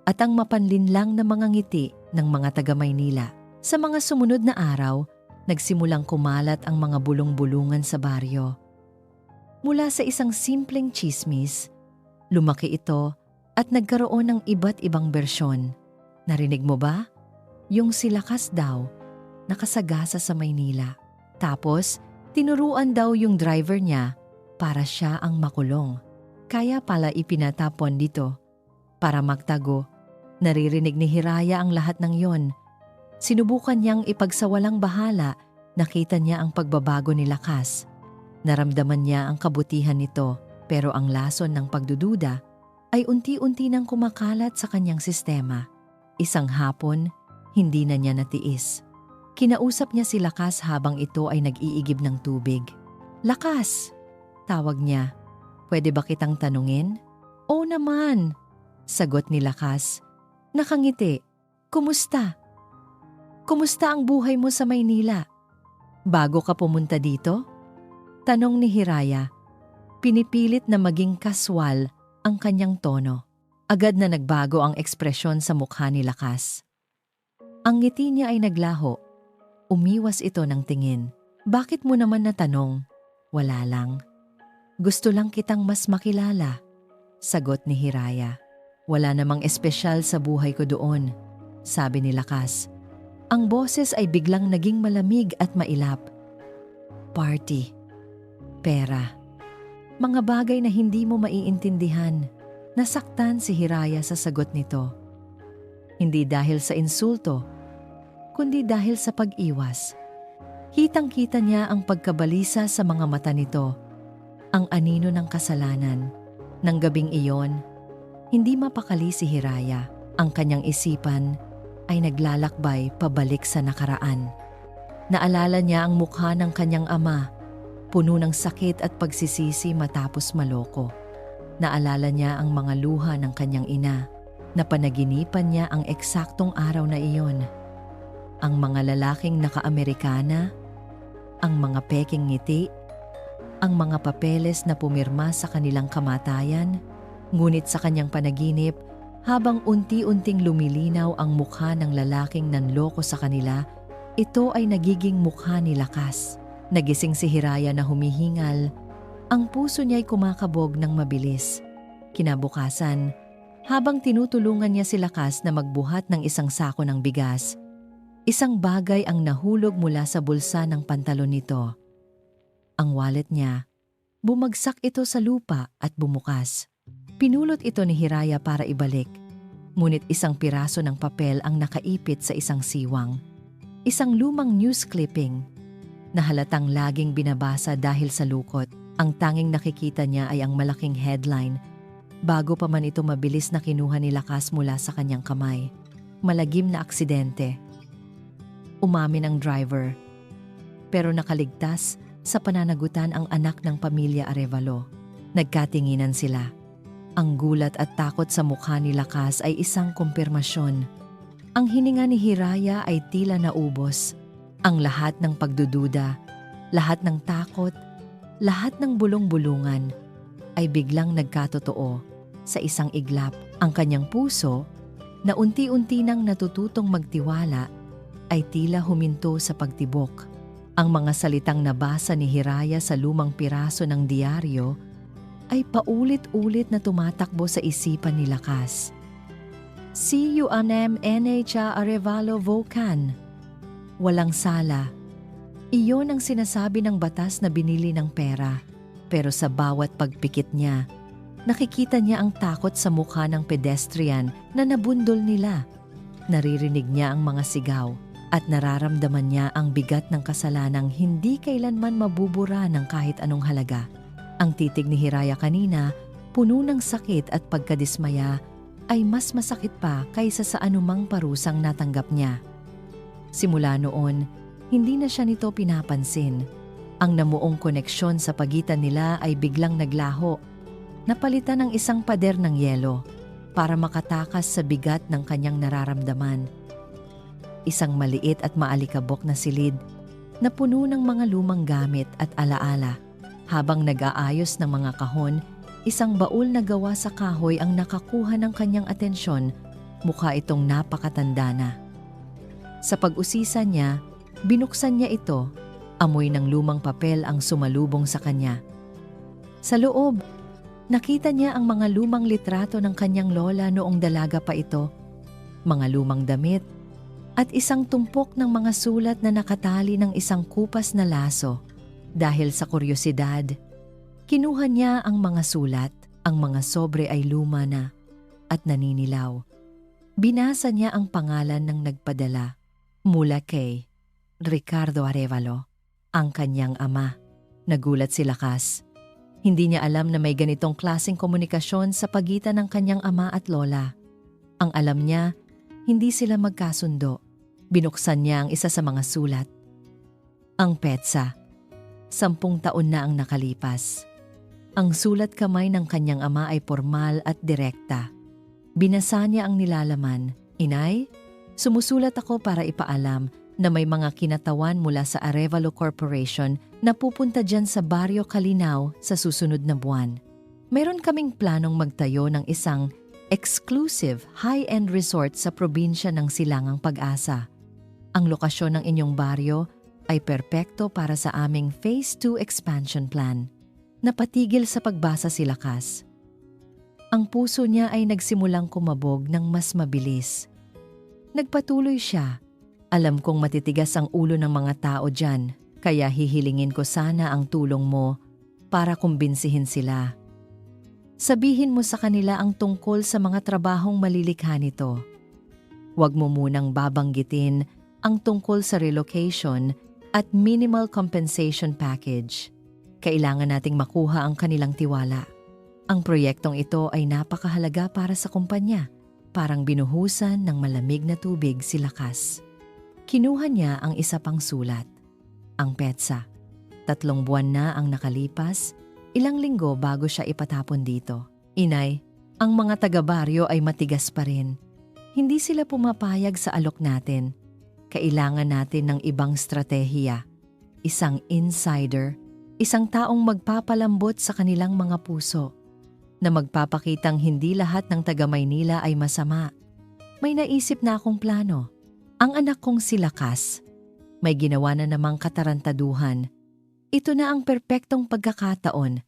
at ang mapanlinlang na mga ngiti ng mga taga-Maynila. Sa mga sumunod na araw, nagsimulang kumalat ang mga bulong-bulungan sa baryo. Mula sa isang simpleng tsismis, lumaki ito at nagkaroon ng iba't ibang bersyon. Narinig mo ba? Yung si Lakas daw, nakasagasa sa Maynila. Tapos, tinuruan daw yung driver niya para siya ang makulong. Kaya pala ipinatapon dito. Para magtago, naririnig ni Hiraya ang lahat ng yon. Sinubukan niyang ipagsawalang bahala, nakita niya ang pagbabago ni Lakas. Naramdaman niya ang kabutihan nito, pero ang lason ng pagdududa ay unti-unti nang kumakalat sa kanyang sistema. Isang hapon, hindi na niya natiis. Kinausap niya si Lakas habang ito ay nag-iigib ng tubig. Lakas! Tawag niya. Pwede ba kitang tanungin? Oo naman! Sagot ni Lakas. Nakangiti. Kumusta? Kumusta ang buhay mo sa Maynila? Bago ka pumunta dito? Tanong ni Hiraya. Pinipilit na maging kaswal ang kanyang tono. Agad na nagbago ang ekspresyon sa mukha ni Lakas. Ang ngiti niya ay naglaho. Umiwas ito ng tingin. Bakit mo naman natanong? Wala lang. Gusto lang kitang mas makilala. Sagot ni Hiraya. Wala namang espesyal sa buhay ko doon, sabi ni Lakas. Ang boses ay biglang naging malamig at mailap. Party. Pera. Mga bagay na hindi mo maiintindihan. Nasaktan si Hiraya sa sagot nito. Hindi dahil sa insulto, kundi dahil sa pag-iwas. Kitang-kita niya ang pagkabalisa sa mga mata nito, ang anino ng kasalanan. Nang gabing iyon, hindi mapakali si Hiraya. Ang kanyang isipan ay naglalakbay pabalik sa nakaraan. Naalala niya ang mukha ng kanyang ama, puno ng sakit at pagsisisi matapos maloko. Naalala niya ang mga luha ng kanyang ina, na panaginipan niya ang eksaktong araw na iyon. Ang mga lalaking naka-Amerikana, ang mga peking ngiti, ang mga papeles na pumirma sa kanilang kamatayan, ngunit sa kanyang panaginip, habang unti-unting lumilinaw ang mukha ng lalaking nanloko sa kanila, ito ay nagiging mukha ni Lakas. Nagising si Hiraya na humihingal. Ang puso niya'y kumakabog ng mabilis. Kinabukasan, habang tinutulungan niya si Lakas na magbuhat ng isang sako ng bigas, isang bagay ang nahulog mula sa bulsa ng pantalon nito. Ang wallet niya. Bumagsak ito sa lupa at bumukas. Pinulot ito ni Hiraya para ibalik. Ngunit isang piraso ng papel ang nakaipit sa isang siwang. Isang lumang news clipping na halatang laging binabasa dahil sa lukot. Ang tanging nakikita niya ay ang malaking headline. Bago pa man ito mabilis na kinuha ni Lakas mula sa kanyang kamay. Malagim na aksidente. Umamin ang driver. Pero nakaligtas sa pananagutan ang anak ng pamilya Arevalo. Nagkatinginan sila. Ang gulat at takot sa mukha ni Lakas ay isang kumpirmasyon. Ang hininga ni Hiraya ay tila naubos. Ang lahat ng pagdududa, lahat ng takot, lahat ng bulong-bulungan ay biglang nagkatotoo sa isang iglap. Ang kanyang puso, na unti-unti nang natututong magtiwala, ay tila huminto sa pagtibok. Ang mga salitang nabasa ni Hiraya sa lumang piraso ng diaryo ay paulit-ulit na tumatakbo sa isipan ni Lakas. Si UNM NHA Arevalo Vocan. Walang sala. Iyon ang sinasabi ng batas na binili ng pera. Pero sa bawat pagpikit niya, nakikita niya ang takot sa mukha ng pedestrian na nabundol nila. Naririnig niya ang mga sigaw at nararamdaman niya ang bigat ng kasalanang hindi kailanman mabubura ng kahit anong halaga. Ang titig ni Hiraya kanina, puno ng sakit at pagkadismaya, ay mas masakit pa kaysa sa anumang parusang natanggap niya. Simula noon, hindi na siya nito pinapansin. Ang namuong koneksyon sa pagitan nila ay biglang naglaho. Napalitan ng isang pader ng yelo para makatakas sa bigat ng kanyang nararamdaman. Isang maliit at maalikabok na silid na puno ng mga lumang gamit at alaala. Habang nag-aayos ng mga kahon, isang baul na gawa sa kahoy ang nakakuha ng kanyang atensyon, mukha itong napakatanda na. Sa pag-usisa niya, binuksan niya ito, amoy ng lumang papel ang sumalubong sa kanya. Sa loob, nakita niya ang mga lumang litrato ng kanyang lola noong dalaga pa ito, mga lumang damit, at isang tumpok ng mga sulat na nakatali ng isang kupas na laso. Dahil sa kuryosidad, kinuha niya ang mga sulat, ang mga sobre ay luma na at naninilaw. Binasa niya ang pangalan ng nagpadala, mula kay Ricardo Arevalo, ang kanyang ama. Nagulat si Lakas. Hindi niya alam na may ganitong klaseng komunikasyon sa pagitan ng kanyang ama at lola. Ang alam niya, hindi sila magkasundo. Binuksan niya ang isa sa mga sulat. Ang petsa. 10 taon na ang nakalipas. Ang sulat kamay ng kanyang ama ay formal at direkta. Binasa niya ang nilalaman. Inay, sumusulat ako para ipaalam na may mga kinatawan mula sa Arevalo Corporation na pupunta dyan sa Barrio Calinaw sa susunod na buwan. Mayroon kaming planong magtayo ng isang exclusive high-end resort sa probinsya ng Silangang Pag-asa. Ang lokasyon ng inyong baryo ay perpekto para sa aming Phase 2 expansion plan. Napatigil sa pagbasa si Lakas. Ang puso niya ay nagsimulang kumabog ng mas mabilis. Nagpatuloy siya. Alam kong matitigas ang ulo ng mga tao dyan, kaya hihilingin ko sana ang tulong mo para kumbinsihin sila. Sabihin mo sa kanila ang tungkol sa mga trabahong malilikha nito. Huwag mo munang babanggitin ang tungkol sa relocation at minimal compensation package. Kailangan nating makuha ang kanilang tiwala. Ang proyektong ito ay napakahalaga para sa kumpanya. Parang binuhusan ng malamig na tubig si Lakas. Kinuha niya ang isa pang sulat. Ang petsa. 3 buwan na ang nakalipas, ilang linggo bago siya ipatapon dito. Inay, ang mga taga-baryo ay matigas pa rin. Hindi sila pumapayag sa alok natin. Kailangan natin ng ibang stratehiya. Isang insider, isang taong magpapalambot sa kanilang mga puso, na magpapakitang hindi lahat ng taga-Maynila ay masama. May naisip na akong plano. Ang anak kong si Lakas, may ginawa na namang katarantaduhan. Ito na ang perpektong pagkakataon.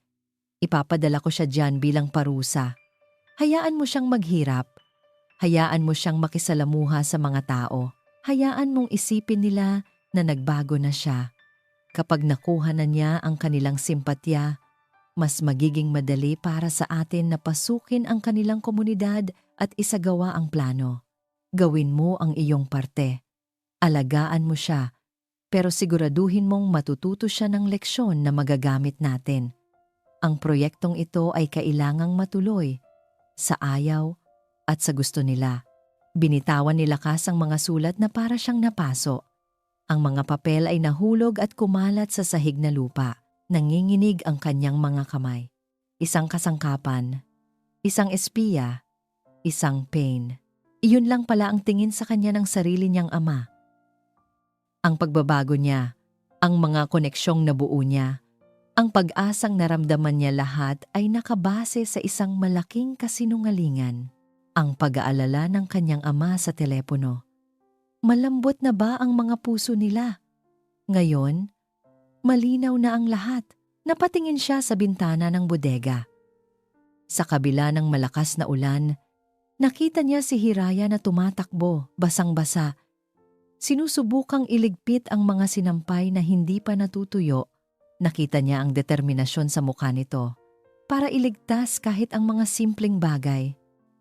Ipapadala ko siya dyan bilang parusa. Hayaan mo siyang maghirap. Hayaan mo siyang makisalamuha sa mga tao. Hayaan mong isipin nila na nagbago na siya. Kapag nakuha na niya ang kanilang simpatya, mas magiging madali para sa atin na pasukin ang kanilang komunidad at isagawa ang plano. Gawin mo ang iyong parte. Alagaan mo siya, pero siguraduhin mong matututo siya ng leksyon na magagamit natin. Ang proyektong ito ay kailangang matuloy, sa ayaw at sa gusto nila. Binitawan ni Lakas ang mga sulat na para siyang napaso. Ang mga papel ay nahulog at kumalat sa sahig na lupa. Nanginginig ang kanyang mga kamay. isang kasangkapan, isang espiya, isang pain. Iyon lang pala ang tingin sa kanya ng sarili niyang ama. Ang pagbabago niya, ang mga koneksyong nabuo niya, ang pag-asang naramdaman niya lahat ay nakabase sa isang malaking kasinungalingan. Ang pag-aalala ng kanyang ama sa telepono. Malambot na ba ang mga puso nila? Ngayon, malinaw na ang lahat. Napatingin siya sa bintana ng bodega. Sa kabila ng malakas na ulan, nakita niya si Hiraya na tumatakbo, basang-basa. Sinusubukang iligpit ang mga sinampay na hindi pa natutuyo. Nakita niya ang determinasyon sa mukha nito para iligtas kahit ang mga simpleng bagay.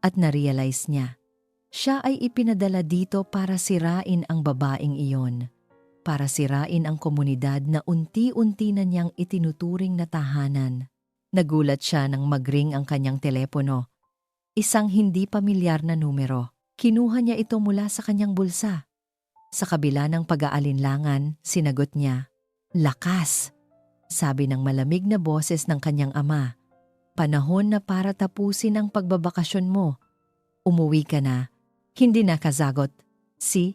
At na-realize niya, siya ay ipinadala dito para sirain ang babaeng iyon. Para sirain ang komunidad na unti-unti na niyang itinuturing na tahanan. Nagulat siya nang mag-ring ang kanyang telepono. Isang hindi pamilyar na numero. Kinuha niya ito mula sa kanyang bulsa. Sa kabila ng pag-aalinlangan, sinagot niya, "Lakas!" Sabi ng malamig na boses ng kanyang ama, "Panahon na para tapusin ang pagbabakasyon mo. Umuwi ka na." Hindi nakasagot. Si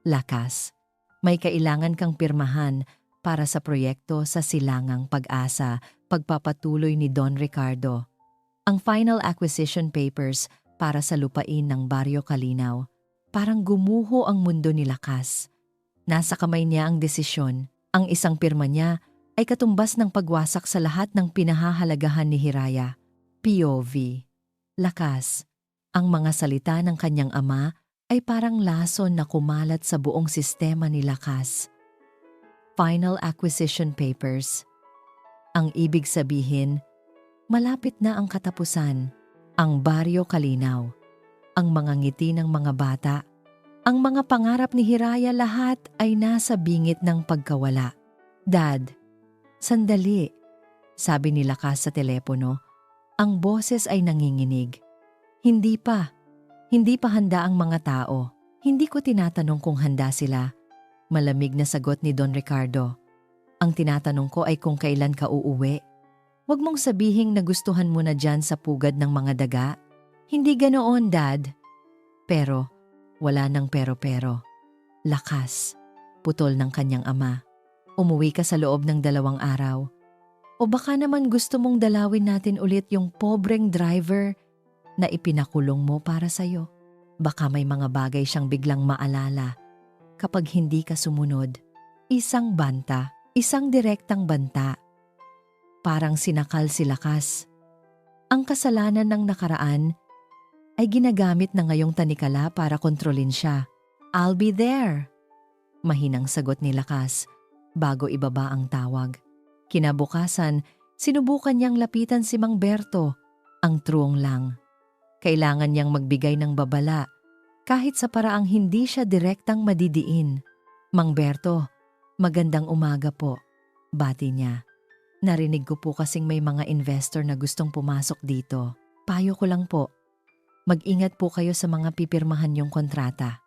Lakas. May kailangan kang pirmahan para sa proyekto sa Silangang Pag-asa, pagpapatuloy ni Don Ricardo. Ang final acquisition papers para sa lupain ng Barrio Calinaw. Parang gumuho ang mundo ni Lakas. Nasa kamay niya ang desisyon. Ang isang pirma niya ay katumbas ng pagwasak sa lahat ng pinahahalagahan ni Hiraya. POV. Lakas. Ang mga salita ng kanyang ama ay parang lason na kumalat sa buong sistema ni Lakas. Final acquisition papers. Ang ibig sabihin, malapit na ang katapusan. Ang Barrio Calinaw. Ang mga ngiti ng mga bata. Ang mga pangarap ni Hiraya, lahat ay nasa bingit ng pagkawala. "Dad, sandali," sabi ni Lakas sa telepono. Ang boses ay nanginginig. Hindi pa handa ang mga tao. Hindi ko tinatanong kung handa sila." Malamig na sagot ni Don Ricardo. "Ang tinatanong ko ay kung kailan ka uuwi. Huwag mong sabihing nagustuhan mo na dyan sa pugad ng mga daga. Hindi ganoon, Dad." Pero, wala nang pero-pero. "Lakas," putol ng kanyang ama. "Umuwi ka sa loob ng 2 araw. O baka naman gusto mong dalawin natin ulit yung pobreng driver na ipinakulong mo para sa'yo. Baka may mga bagay siyang biglang maalala kapag hindi ka sumunod." Isang banta, isang direktang banta. Parang sinakal si Lakas. Ang kasalanan ng nakaraan ay ginagamit na ngayong tanikala para kontrolin siya. "I'll be there," mahinang sagot ni Lakas bago ibaba ang tawag. Kinabukasan, sinubukan niyang lapitan si Mang Berto. Ang truong lang. Kailangan niyang magbigay ng babala kahit sa paraang hindi siya direktang madidiin. "Mang Berto, magandang umaga po," bati niya. "Narinig ko po kasing may mga investor na gustong pumasok dito. Payo ko lang po, mag-ingat po kayo sa mga pipirmahan yung kontrata.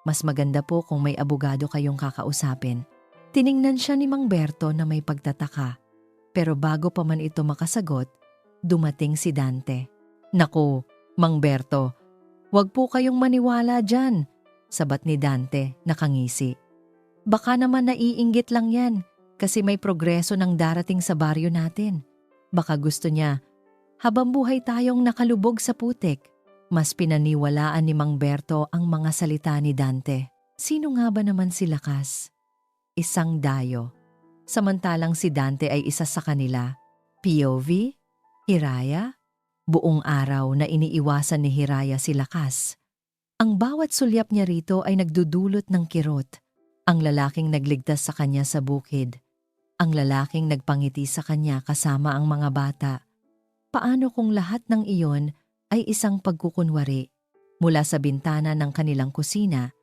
Mas maganda po kung may abogado kayong kakausapin." Tiningnan siya ni Mang Berto na may pagtataka. Pero bago pa man ito makasagot, dumating si Dante. "Naku, Mang Berto, wag po kayong maniwala dyan," sabat ni Dante, nakangisi. "Baka naman naiinggit lang yan kasi may progreso ng darating sa baryo natin. Baka gusto niya, habang buhay tayong nakalubog sa putik." Mas pinaniwalaan ni Mang Berto ang mga salita ni Dante. Sino nga ba naman si Lakas? Isang dayo. Samantalang si Dante ay isa sa kanila. POV? Hiraya? Buong araw na iniiwasan ni Hiraya si Lakas. Ang bawat sulyap niya rito ay nagdudulot ng kirot. Ang lalaking nagligtas sa kanya sa bukid. Ang lalaking nagpangiti sa kanya kasama ang mga bata. Paano kung lahat ng iyon ay isang pagkukunwari? Mula sa bintana ng kanilang kusina,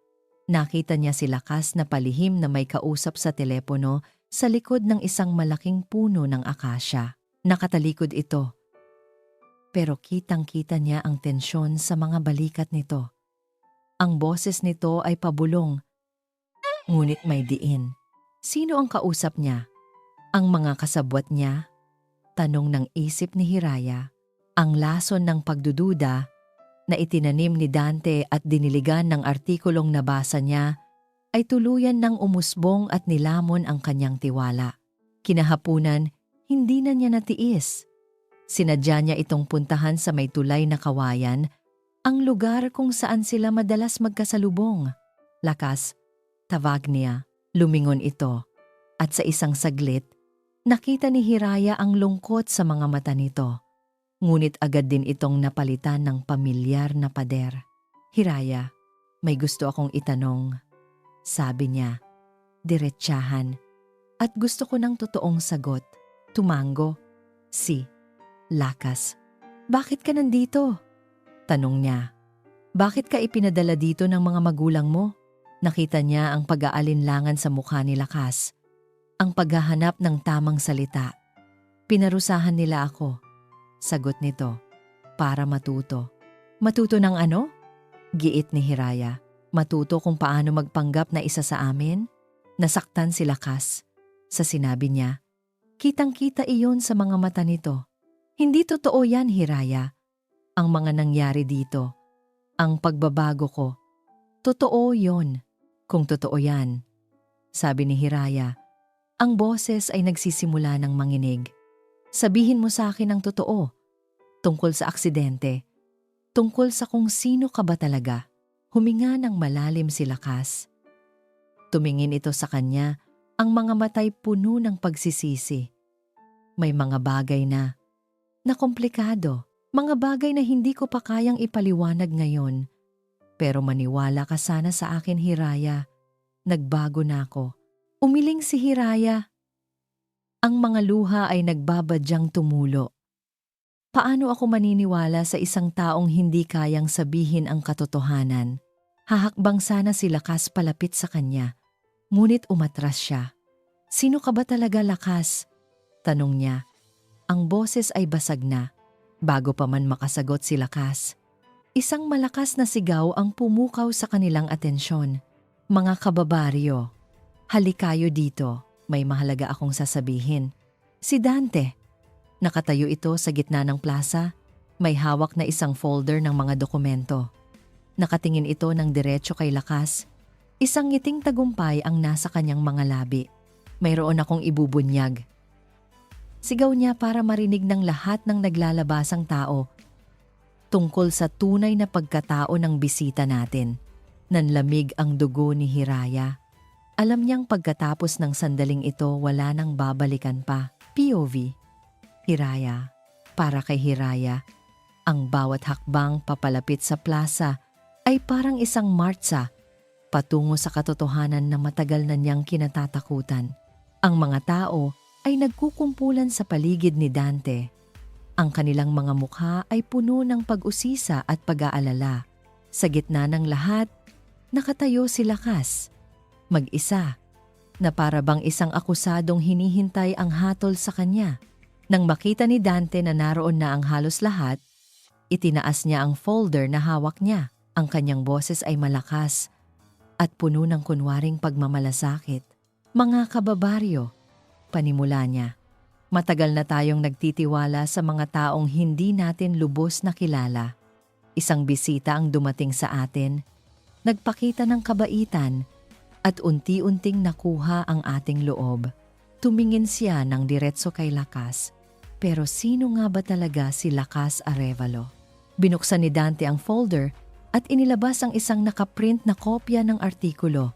nakita niya si Lakas na palihim na may kausap sa telepono sa likod ng isang malaking puno ng akasya. Nakatalikod ito. Pero kitang-kita niya ang tensyon sa mga balikat nito. Ang boses nito ay pabulong, ngunit may diin. Sino ang kausap niya? Ang mga kasabwat niya? tanong ng isip ni Hiraya. Ang lason ng pagdududa na itinanim ni Dante at diniligan ng artikulong nabasa niya ay tuluyan ng umusbong at nilamon ang kanyang tiwala. Kinahapunan, hindi na niya natiis. Sinadya niya itong puntahan sa may tulay na kawayan, ang lugar kung saan sila madalas magkasalubong. Lakas, tawag niya, lumingon ito. At sa isang saglit, nakita ni Hiraya ang lungkot sa mga mata nito. Ngunit agad din itong napalitan ng pamilyar na pader. Hiraya, may gusto akong itanong. Sabi niya, diretsahan. At gusto ko ng totoong sagot. Tumango. Si. Lakas. Bakit ka nandito? Tanong niya. Bakit ka ipinadala dito ng mga magulang mo? Nakita niya ang pag-aalinlangan sa mukha ni Lakas. Ang paghahanap ng tamang salita. Pinarusahan nila ako. Sagot nito. Para matuto. Matuto ng ano? Giit ni Hiraya. Matuto kung paano magpanggap na isa sa amin? Nasaktan si Lakas. Sa sinabi niya, kitang-kita iyon sa mga mata nito. Hindi totoo yan, Hiraya. Ang mga nangyari dito. Ang pagbabago ko. Totoo yon. Kung totoo yan. Sabi ni Hiraya, ang boses ay nagsisimula ng manginig. Sabihin mo sa akin ang totoo. Tungkol sa aksidente. Tungkol sa kung sino ka ba talaga. Huminga ng malalim si Lakas. Tumingin ito sa kanya, ang mga matay puno ng pagsisisi. May mga bagay na komplikado, mga bagay na hindi ko pa kayang ipaliwanag ngayon. Pero maniwala ka sana sa akin, Hiraya. Nagbago na ako. Umiling si Hiraya. Ang mga luha ay nagbabadyang tumulo. Paano ako maniniwala sa isang taong hindi kayang sabihin ang katotohanan? Hahakbang sana si Lakas palapit sa kanya. Ngunit umatras siya. Sino ka ba talaga, Lakas? Tanong niya. Ang boses ay basag na. Bago pa man makasagot si Lakas, isang malakas na sigaw ang pumukaw sa kanilang atensyon. Mga kababaryo, halikayo dito, may mahalaga akong sasabihin. Si Dante. Nakatayo ito sa gitna ng plaza, may hawak na isang folder ng mga dokumento. Nakatingin ito ng diretso kay Lakas. Isang ngiting tagumpay ang nasa kanyang mga labi. Mayroon akong ibubunyag. Sigaw niya para marinig ng lahat ng naglalabasang tao tungkol sa tunay na pagkatao ng bisita natin. Nanlamig ang dugo ni Hiraya. Alam niyang pagkatapos ng sandaling ito wala nang babalikan pa. POV. Hiraya. Para kay Hiraya, ang bawat hakbang papalapit sa plaza ay parang isang martsa patungo sa katotohanan na matagal na niyang kinatatakutan. Ang mga tao ay nagkukumpulan sa paligid ni Dante. Ang kanilang mga mukha ay puno ng pag-usisa at pag-aalala. Sa gitna ng lahat, nakatayo si Lakas. Mag-isa, na para bang isang akusadong hinihintay ang hatol sa kanya. Nang makita ni Dante na naroon na ang halos lahat, itinaas niya ang folder na hawak niya. Ang kanyang boses ay malakas at puno ng kunwaring pagmamalasakit. Mga kababaryo, panimula niya. Matagal na tayong nagtitiwala sa mga taong hindi natin lubos na kilala. Isang bisita ang dumating sa atin, nagpakita ng kabaitan at unti-unting nakuha ang ating loob. Tumingin siya ng diretso kay Lakas. Pero sino nga ba talaga si Lakas Arevalo? Binuksan ni Dante ang folder at inilabas ang isang nakaprint na kopya ng artikulo.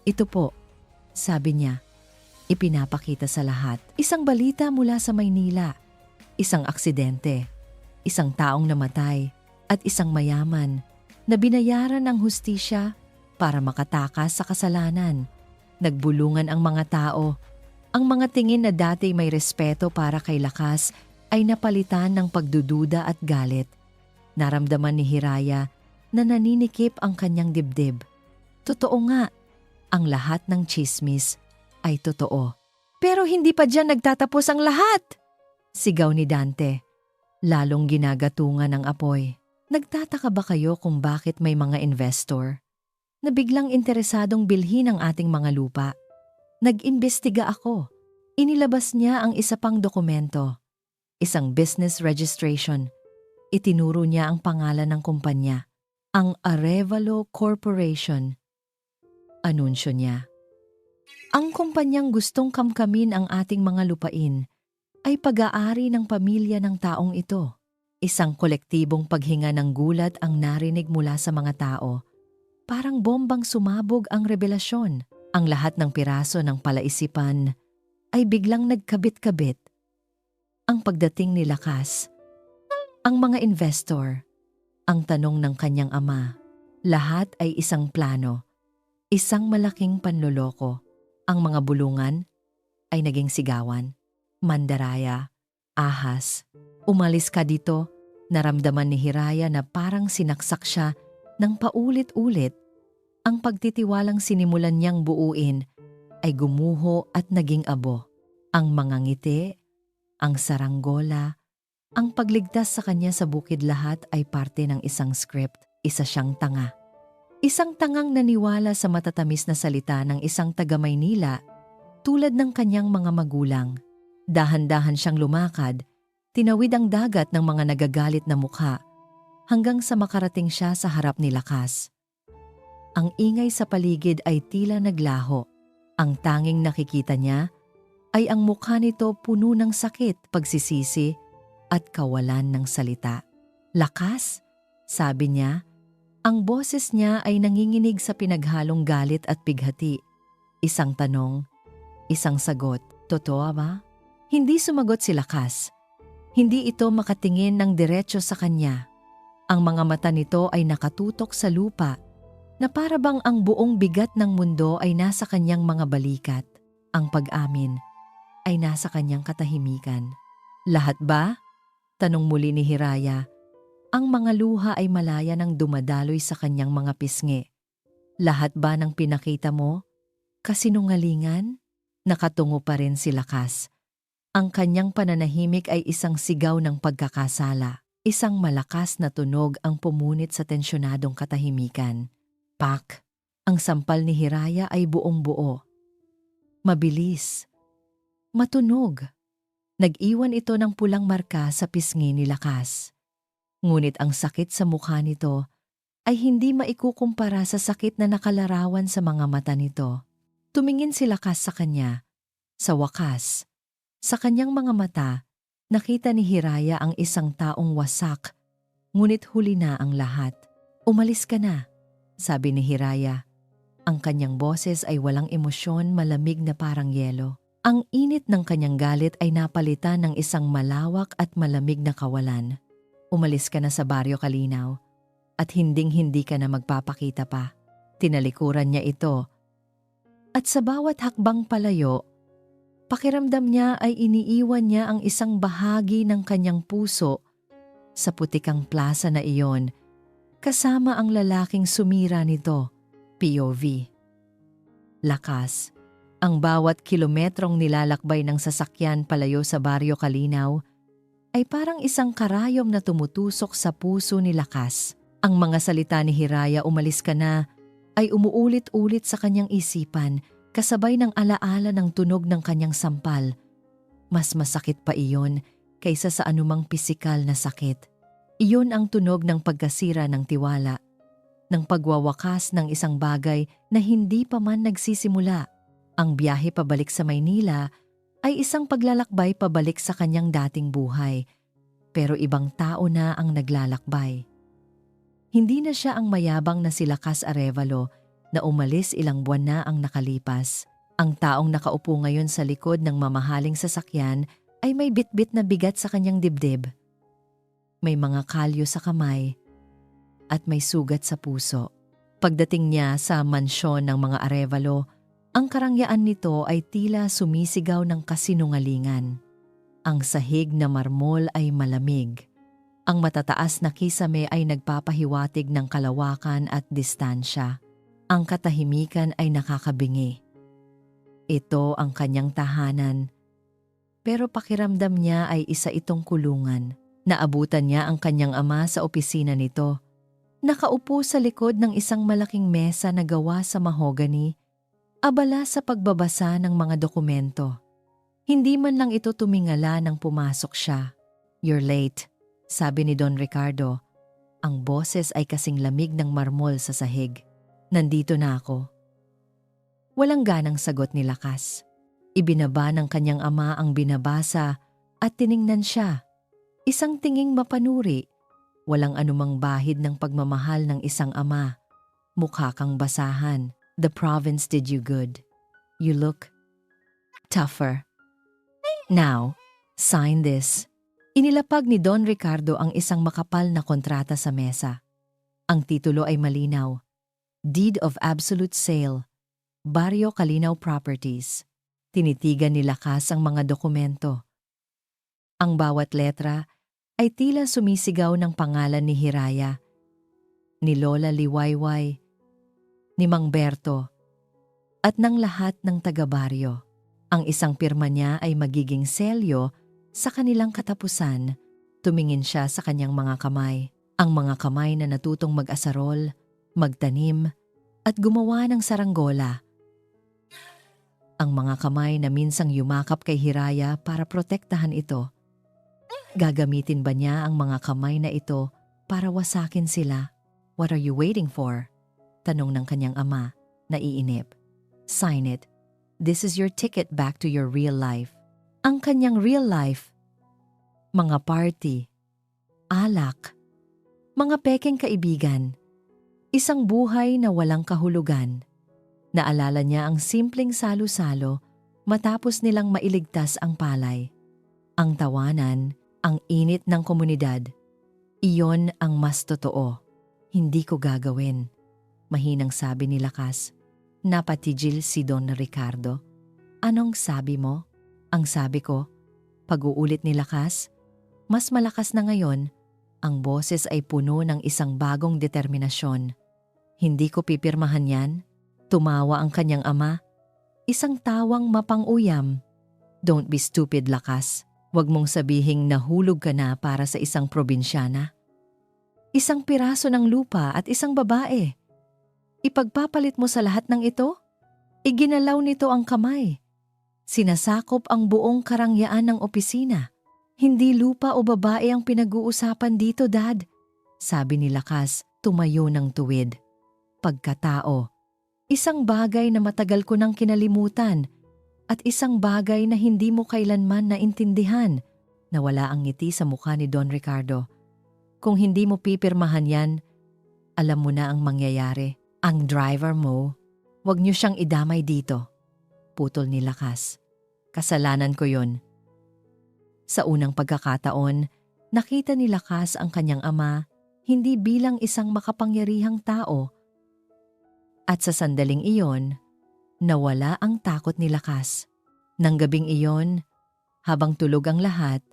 Ito po, sabi niya. Ipinapakita sa lahat. Isang balita mula sa Maynila. Isang aksidente. Isang taong namatay. At isang mayaman na binayaran ng hustisya para makatakas sa kasalanan. Nagbulungan ang mga tao. Ang mga tingin na dati may respeto para kay Lakas ay napalitan ng pagdududa at galit. Naramdaman ni Hiraya na naninikip ang kanyang dibdib. Totoo nga, ang lahat ng tsismis ay totoo. Pero hindi pa dyan nagtatapos ang lahat! Sigaw ni Dante, lalong ginagatungan ng apoy. Nagtataka ba kayo kung bakit may mga investor na biglang interesadong bilhin ang ating mga lupa? Nag-imbestiga ako Inilabas niya ang isa pang dokumento, isang business registration. Itinuro niya ang pangalan ng kumpanya, ang Arevalo Corporation. Anunsyo niya, ang kumpanyang gustong kamkamin ang ating mga lupain ay pag-aari ng pamilya ng taong ito. Isang kolektibong paghinga ng gulat ang narinig mula sa mga tao. Parang bombang sumabog ang revelasyon. Ang lahat ng piraso ng palaisipan ay biglang nagkabit-kabit. Ang pagdating ni Lakas, ang mga investor, ang tanong ng kanyang ama, lahat ay isang plano, isang malaking panloloko. Ang mga bulungan ay naging sigawan. Mandaraya, ahas, umalis ka dito. Naramdaman ni Hiraya na parang sinaksak siya ng paulit-ulit. Ang pagtitiwalang sinimulan niyang buuin ay gumuho at naging abo. Ang mga ngiti, ang saranggola, ang pagligtas sa kanya sa bukid, lahat ay parte ng isang script. Isa siyang tanga. Isang tangang naniwala sa matatamis na salita ng isang taga-Maynila tulad ng kanyang mga magulang. Dahan-dahan siyang lumakad, tinawid ang dagat ng mga nagagalit na mukha hanggang sa makarating siya sa harap ni Lakas. Ang ingay sa paligid ay tila naglaho. Ang tanging nakikita niya ay ang mukha nito puno ng sakit, pagsisisi at kawalan ng salita. Lakas, sabi niya. Ang boses niya ay nanginginig sa pinaghalong galit at bighati. Isang tanong, isang sagot. Totoo ba? Hindi sumagot si Lakas. Hindi ito makatingin ng diretso sa kanya. Ang mga mata nito ay nakatutok sa lupa na para bang ang buong bigat ng mundo ay nasa kanyang mga balikat. Ang pag-amin ay nasa kanyang katahimikan. Lahat ba? Tanong muli ni Hiraya. Ang mga luha ay malaya nang dumadaloy sa kanyang mga pisngi. Lahat ba ng pinakita mo? Kasinungalingan? Nakatungo pa rin si Lakas. Ang kanyang pananahimik ay isang sigaw ng pagkakasala. Isang malakas na tunog ang pumunit sa tensyonadong katahimikan. Pak! Ang sampal ni Hiraya ay buong-buo. Mabilis. Matunog. Nag-iwan ito ng pulang marka sa pisngi ni Lakas. Ngunit ang sakit sa mukha nito ay hindi maikukumpara sa sakit na nakalarawan sa mga mata nito. Tumingin si Lakas sa kanya. Sa wakas, sa kanyang mga mata, nakita ni Hiraya ang isang taong wasak, ngunit huli na ang lahat. Umalis ka na, sabi ni Hiraya. Ang kanyang boses ay walang emosyon, malamig na parang yelo. Ang init ng kanyang galit ay napalitan ng isang malawak at malamig na kawalan. Umalis ka na sa Baryo Kalinaw at hinding-hindi ka na magpapakita pa. Tinalikuran niya ito. At sa bawat hakbang palayo, pakiramdam niya ay iniiwan niya ang isang bahagi ng kanyang puso sa putikang plaza na iyon, kasama ang lalaking sumira nito, POV. Lakas. Ang bawat kilometrong nilalakbay ng sasakyan palayo sa Baryo Kalinaw ay parang isang karayom na tumutusok sa puso ni Lakas. Ang mga salita ni Hiraya, umalis ka na, ay umuulit-ulit sa kanyang isipan, kasabay ng alaala ng tunog ng kanyang sampal. Mas masakit pa iyon kaysa sa anumang pisikal na sakit. Iyon ang tunog ng pagkasira ng tiwala, ng pagwawakas ng isang bagay na hindi pa man nagsisimula. Ang biyahe pabalik sa Maynila ay isang paglalakbay pabalik sa kanyang dating buhay, pero ibang tao na ang naglalakbay. Hindi na siya ang mayabang na si Lakas Arevalo na umalis ilang buwan na ang nakalipas. Ang taong nakaupo ngayon sa likod ng mamahaling sasakyan ay may bitbit na bigat sa kanyang dibdib. May mga kalyo sa kamay at may sugat sa puso. Pagdating niya sa mansyon ng mga Arevalo, ang karangyaan nito ay tila sumisigaw ng kasinungalingan. Ang sahig na marmol ay malamig. Ang matataas na kisame ay nagpapahiwatig ng kalawakan at distansya. Ang katahimikan ay nakakabingi. Ito ang kanyang tahanan. Pero pakiramdam niya ay isa itong kulungan. Naabutan niya ang kanyang ama sa opisina nito. Nakaupo sa likod ng isang malaking mesa na gawa sa mahogany, abala sa pagbabasa ng mga dokumento. Hindi man lang ito tumingala nang pumasok siya. "You're late," sabi ni Don Ricardo. Ang boses ay kasing lamig ng marmol sa sahig. "Nandito na ako." Walang ganang sagot ni Lakas. Ibinaba ng kanyang ama ang binabasa at tiningnan siya. Isang tinging mapanuri. Walang anumang bahid ng pagmamahal ng isang ama. Mukha kang basahan. "The province did you good. You look tougher. Now, sign this." Inilapag ni Don Ricardo ang isang makapal na kontrata sa mesa. Ang titulo ay malinaw. Deed of Absolute Sale. Barrio Calinaw Properties. Tinitigan ni Lakas ang mga dokumento. Ang bawat letra ay tila sumisigaw ng pangalan ni Hiraya, ni Lola Liwayway, ni Mang Berto, at ng lahat ng taga-baryo. Ang isang pirma niya ay magiging selyo sa kanilang katapusan. Tumingin siya sa kanyang mga kamay. Ang mga kamay na natutong mag-asarol, magtanim, at gumawa ng saranggola. Ang mga kamay na minsang yumakap kay Hiraya para protektahan ito. Gagamitin ba niya ang mga kamay na ito para wasakin sila? "What are you waiting for?" tanong ng kanyang ama, naiinip. "Sign it. This is your ticket back to your real life." Ang kanyang real life. Mga party, alak, mga pekeng kaibigan, isang buhay na walang kahulugan. Naalala niya ang simpleng salo-salo matapos nilang mailigtas ang palay. Ang tawanan, ang init ng komunidad. Iyon ang mas totoo. "Hindi ko gagawin," mahinang sabi ni Lakas. Napatigil si Don Ricardo. "Anong sabi mo?" Ang sabi ko. Pag-uulit ni Lakas. Mas malakas na ngayon. Ang boses ay puno ng isang bagong determinasyon. "Hindi ko pipirmahan yan." Tumawa ang kanyang ama. Isang tawang mapang-uyam. "Don't be stupid, Lakas. Huwag mong sabihing nahulog ka na para sa isang probinsyana. Isang piraso ng lupa at isang babae. Ipagpapalit mo sa lahat ng ito? Iginalaw nito ang kamay. Sinasakop ang buong karangyaan ng opisina. Hindi lupa o babae ang pinag-uusapan dito, Dad," sabi ni Lakas, tumayo ng tuwid. "Pagkatao. Isang bagay na matagal ko nang kinalimutan. At isang bagay na hindi mo kailanman naintindihan." Nawala ang ngiti sa mukha ni Don Ricardo. "Kung hindi mo pipirmahan yan, alam mo na ang mangyayari. Ang driver mo, wag niyo siyang idamay dito." Putol ni Lakas. "Kasalanan ko yon." Sa unang pagkakataon, nakita ni Lakas ang kanyang ama hindi bilang isang makapangyarihang tao. At sa sandaling iyon, nawala ang takot ni Lakas. Nang gabing iyon, habang tulog ang lahat,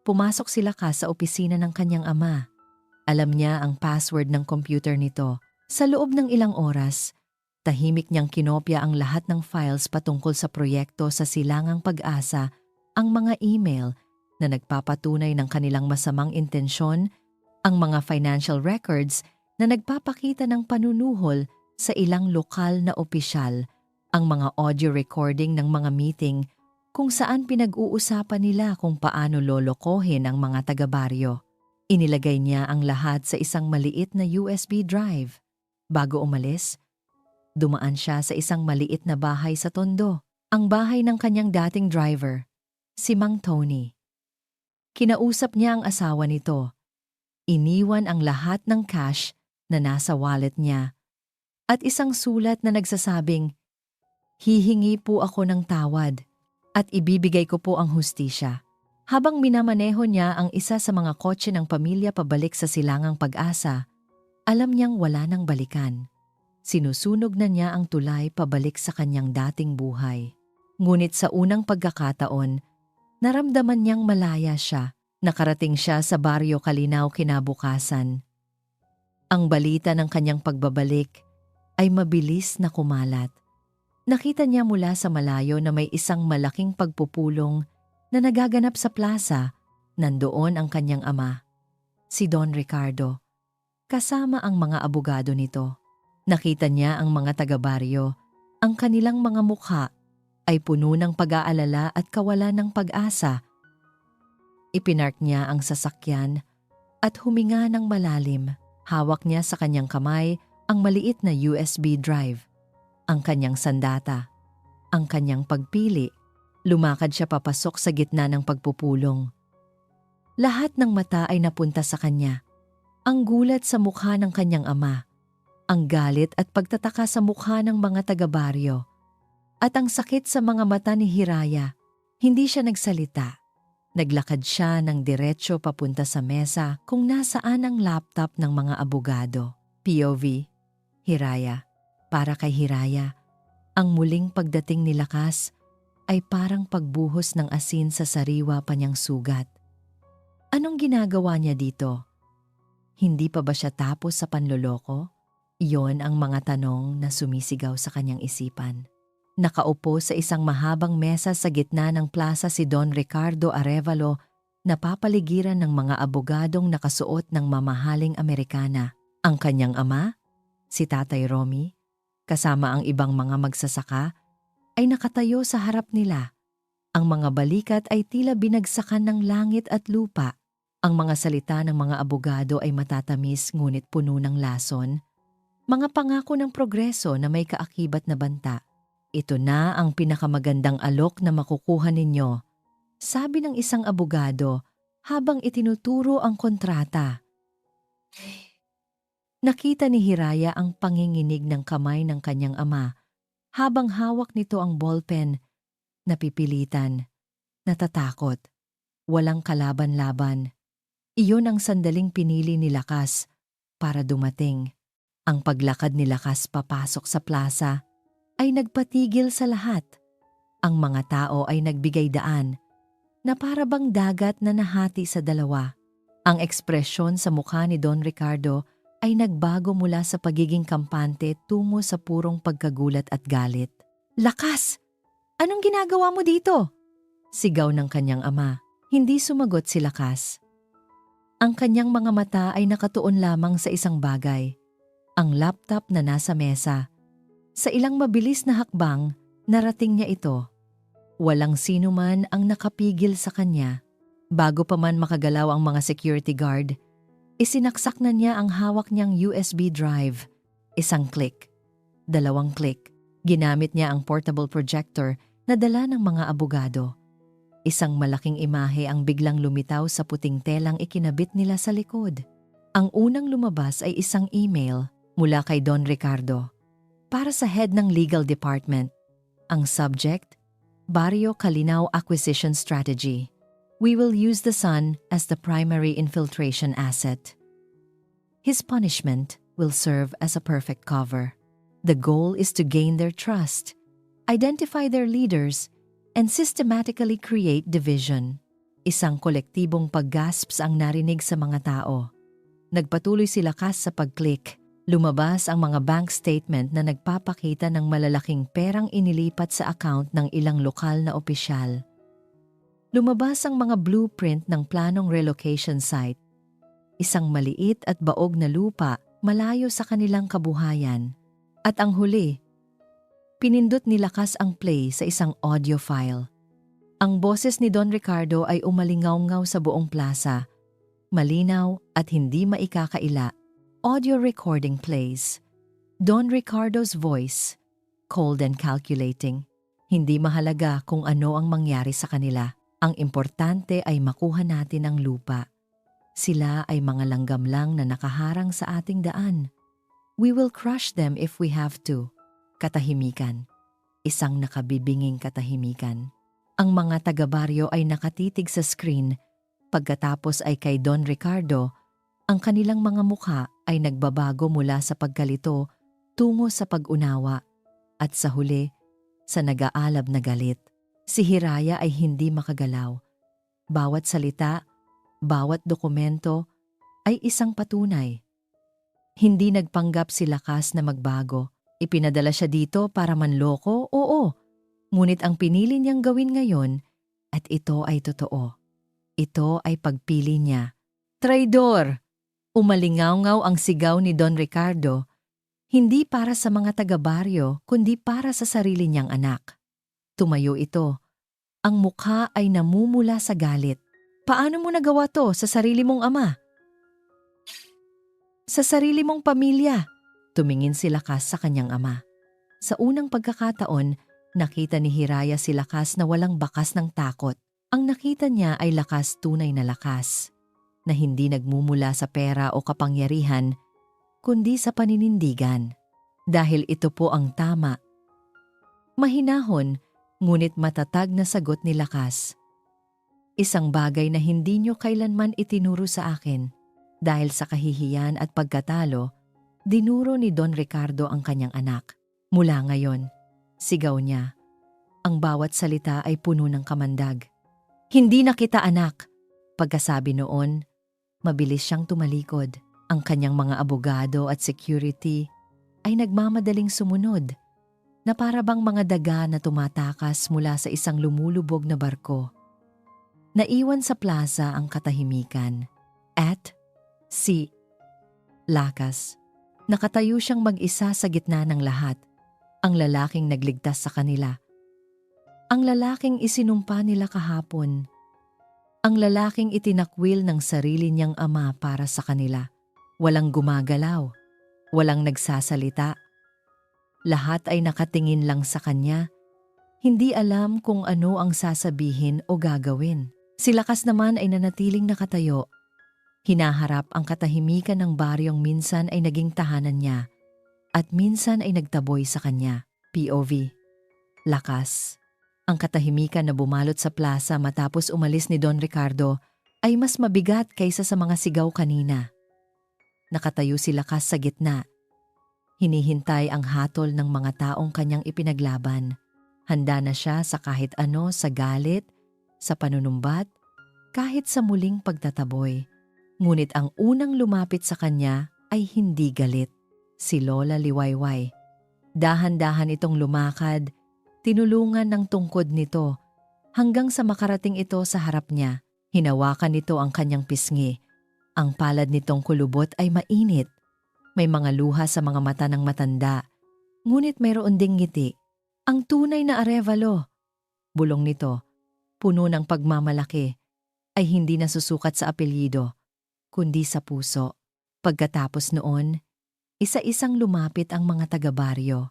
pumasok si Lakas sa opisina ng kanyang ama. Alam niya ang password ng computer nito. Sa loob ng ilang oras, tahimik niyang kinopya ang lahat ng files patungkol sa proyekto sa Silangang Pag-asa, ang mga email na nagpapatunay ng kanilang masamang intensyon, ang mga financial records na nagpapakita ng panunuhol sa ilang lokal na opisyal, ang mga audio recording ng mga meeting kung saan pinag-uusapan nila kung paano lolokohin ang mga taga-baryo. Inilagay niya ang lahat sa isang maliit na USB drive. Bago umalis, dumaan siya sa isang maliit na bahay sa Tondo, ang bahay ng kanyang dating driver, si Mang Tony. Kinausap niya ang asawa nito. Iniwan ang lahat ng cash na nasa wallet niya at isang sulat na nagsasabing, "Hihingi po ako ng tawad at ibibigay ko po ang hustisya." Habang minamaneho niya ang isa sa mga kotse ng pamilya pabalik sa Silangang Pag-asa, alam niyang wala nang balikan. Sinusunog na niya ang tulay pabalik sa kanyang dating buhay. Ngunit sa unang pagkakataon, naramdaman niyang malaya siya. Nakarating siya sa Barrio Calinaw kinabukasan. Ang balita ng kanyang pagbabalik ay mabilis na kumalat. Nakita niya mula sa malayo na may isang malaking pagpupulong na nagaganap sa plaza. Nandoon ang kanyang ama, si Don Ricardo, kasama ang mga abogado nito. Nakita niya ang mga taga-baryo, ang kanilang mga mukha, ay puno ng pag-aalala at kawalan ng pag-asa. Ipinark niya ang sasakyan at huminga ng malalim. Hawak niya sa kanyang kamay ang maliit na USB drive, ang kanyang sandata, ang kanyang pagpili. Lumakad siya papasok sa gitna ng pagpupulong. Lahat ng mata ay napunta sa kanya. Ang gulat sa mukha ng kanyang ama, ang galit at pagtataka sa mukha ng mga taga-baryo, at ang sakit sa mga mata ni Hiraya. Hindi siya nagsalita. Naglakad siya ng diretsyo papunta sa mesa kung nasaan ang laptop ng mga abogado. POV, Hiraya. Para kay Hiraya, ang muling pagdating ni Lakas ay parang pagbuhos ng asin sa sariwa pa niyang sugat. Anong ginagawa niya dito? Hindi pa ba siya tapos sa panloloko? Iyon ang mga tanong na sumisigaw sa kanyang isipan. Nakaupo sa isang mahabang mesa sa gitna ng plaza si Don Ricardo Arevalo na papaligiran ng mga abogadong nakasuot ng mamahaling Amerikana. Ang kanyang ama, si Tatay Romy, kasama ang ibang mga magsasaka, ay nakatayo sa harap nila. Ang mga balikat ay tila binagsakan ng langit at lupa. Ang mga salita ng mga abogado ay matatamis ngunit puno ng lason. Mga pangako ng progreso na may kaakibat na banta. Ito na ang pinakamagandang alok na makukuha ninyo, sabi ng isang abogado habang itinuturo ang kontrata. Nakita ni Hiraya ang panginginig ng kamay ng kanyang ama habang hawak nito ang ballpen. Napipilitan, natatakot, walang kalaban-laban. Iyon ang sandaling pinili ni Lakas para dumating. Ang paglakad ni Lakas papasok sa plaza ay nagpatigil sa lahat. Ang mga tao ay nagbigay daan na para bang dagat na nahati sa dalawa. Ang ekspresyon sa mukha ni Don Ricardo ay nagbago mula sa pagiging kampante tungo sa purong pagkagulat at galit. "Lakas! Anong ginagawa mo dito?" Sigaw ng kanyang ama. Hindi sumagot si Lakas. Ang kanyang mga mata ay nakatuon lamang sa isang bagay, ang laptop na nasa mesa. Sa ilang mabilis na hakbang, narating niya ito. Walang sino man ang nakapigil sa kanya. Bago pa man makagalaw ang mga security guard, isinaksak na niya ang hawak niyang USB drive. Isang click, dalawang click. Ginamit niya ang portable projector na dala ng mga abogado. Isang malaking imahe ang biglang lumitaw sa puting telang ikinabit nila sa likod. Ang unang lumabas ay isang email mula kay Don Ricardo para sa head ng legal department. Ang subject, Barrio Calinaw Acquisition Strategy. We will use the son as the primary infiltration asset. His punishment will serve as a perfect cover. The goal is to gain their trust, identify their leaders, and systematically create division. Isang kolektibong paggasps ang narinig sa mga tao. Nagpatuloy si Lakas sa pag-click. Lumabas ang mga bank statement na nagpapakita ng malalaking perang inilipat sa account ng ilang lokal na opisyal. Lumabas ang mga blueprint ng planong relocation site. Isang maliit at baog na lupa malayo sa kanilang kabuhayan. At ang huli, pinindot ni Lakas ang play sa isang audio file. Ang boses ni Don Ricardo ay umalingaw-ngaw sa buong plaza. Malinaw at hindi maikakaila. Audio recording plays. Don Ricardo's voice, cold and calculating. Hindi mahalaga kung ano ang mangyari sa kanila. Ang importante ay makuha natin ang lupa. Sila ay mga langgam lang na nakaharang sa ating daan. We will crush them if we have to. Katahimikan. Isang nakabibinging katahimikan. Ang mga taga-baryo ay nakatitig sa screen. Pagkatapos ay kay Don Ricardo, ang kanilang mga mukha ay nagbabago mula sa pagkalito tungo sa pag-unawa at sa huli, sa nag-aalab na galit. Si Hiraya ay hindi makagalaw. Bawat salita, bawat dokumento ay isang patunay. Hindi nagpanggap si Lakas na magbago. Ipinadala siya dito para manloko, oo. Ngunit ang pinili niyang gawin ngayon, at ito ay totoo. Ito ay pagpili niya. Traidor! Umalingaw-ngaw ang sigaw ni Don Ricardo, hindi para sa mga taga-baryo kundi para sa sarili niyang anak. Tumayo ito. Ang mukha ay namumula sa galit. Paano mo nagawa to sa sarili mong ama? Sa sarili mong pamilya. Tumingin si Lakas sa kanyang ama. Sa unang pagkakataon, nakita ni Hiraya si Lakas na walang bakas ng takot. Ang nakita niya ay lakas, tunay na lakas, na hindi nagmumula sa pera o kapangyarihan, kundi sa paninindigan. Dahil ito po ang tama. Mahinahon, ngunit matatag na sagot ni Lakas. Isang bagay na hindi niyo kailanman itinuro sa akin. Dahil sa kahihiyan at pagkatalo, dinuro ni Don Ricardo ang kanyang anak. Mula ngayon, sigaw niya. Ang bawat salita ay puno ng kamandag. Hindi na kita anak. Pagkasabi noon, mabilis siyang tumalikod. Ang kanyang mga abogado at security ay nagmamadaling sumunod na para bang mga daga na tumatakas mula sa isang lumulubog na barko. Naiwan sa plaza ang katahimikan at si Lakas. Nakatayo siyang mag-isa sa gitna ng lahat. Ang lalaking nagligtas sa kanila. Ang lalaking isinumpa nila kahapon. Ang lalaking itinakwil ng sarili niyang ama para sa kanila. Walang gumagalaw. Walang nagsasalita. Lahat ay nakatingin lang sa kanya. Hindi alam kung ano ang sasabihin o gagawin. Si Lakas naman ay nanatiling nakatayo. Hinaharap ang katahimikan ng baryong minsan ay naging tahanan niya at minsan ay nagtaboy sa kanya. POV. Lakas. Ang katahimikan na bumalot sa plaza matapos umalis ni Don Ricardo ay mas mabigat kaysa sa mga sigaw kanina. Nakatayo si Lakas sa gitna. Hinihintay ang hatol ng mga taong kanyang ipinaglaban. Handa na siya sa kahit ano, sa galit, sa panunumbat, kahit sa muling pagtataboy. Ngunit ang unang lumapit sa kanya ay hindi galit. Si Lola Liwayway. Dahan-dahan itong lumakad, tinulungan ng tungkod nito hanggang sa makarating ito sa harap niya. Hinawakan nito ang kanyang pisngi. Ang palad nitong kulubot ay mainit. May mga luha sa mga mata ng matanda, ngunit mayroon ding ngiti. Ang tunay na Arevalo. Bulong nito, puno ng pagmamalaki, ay hindi nasusukat sa apelyido, kundi sa puso. Pagkatapos noon, isa-isang lumapit ang mga taga-baryo.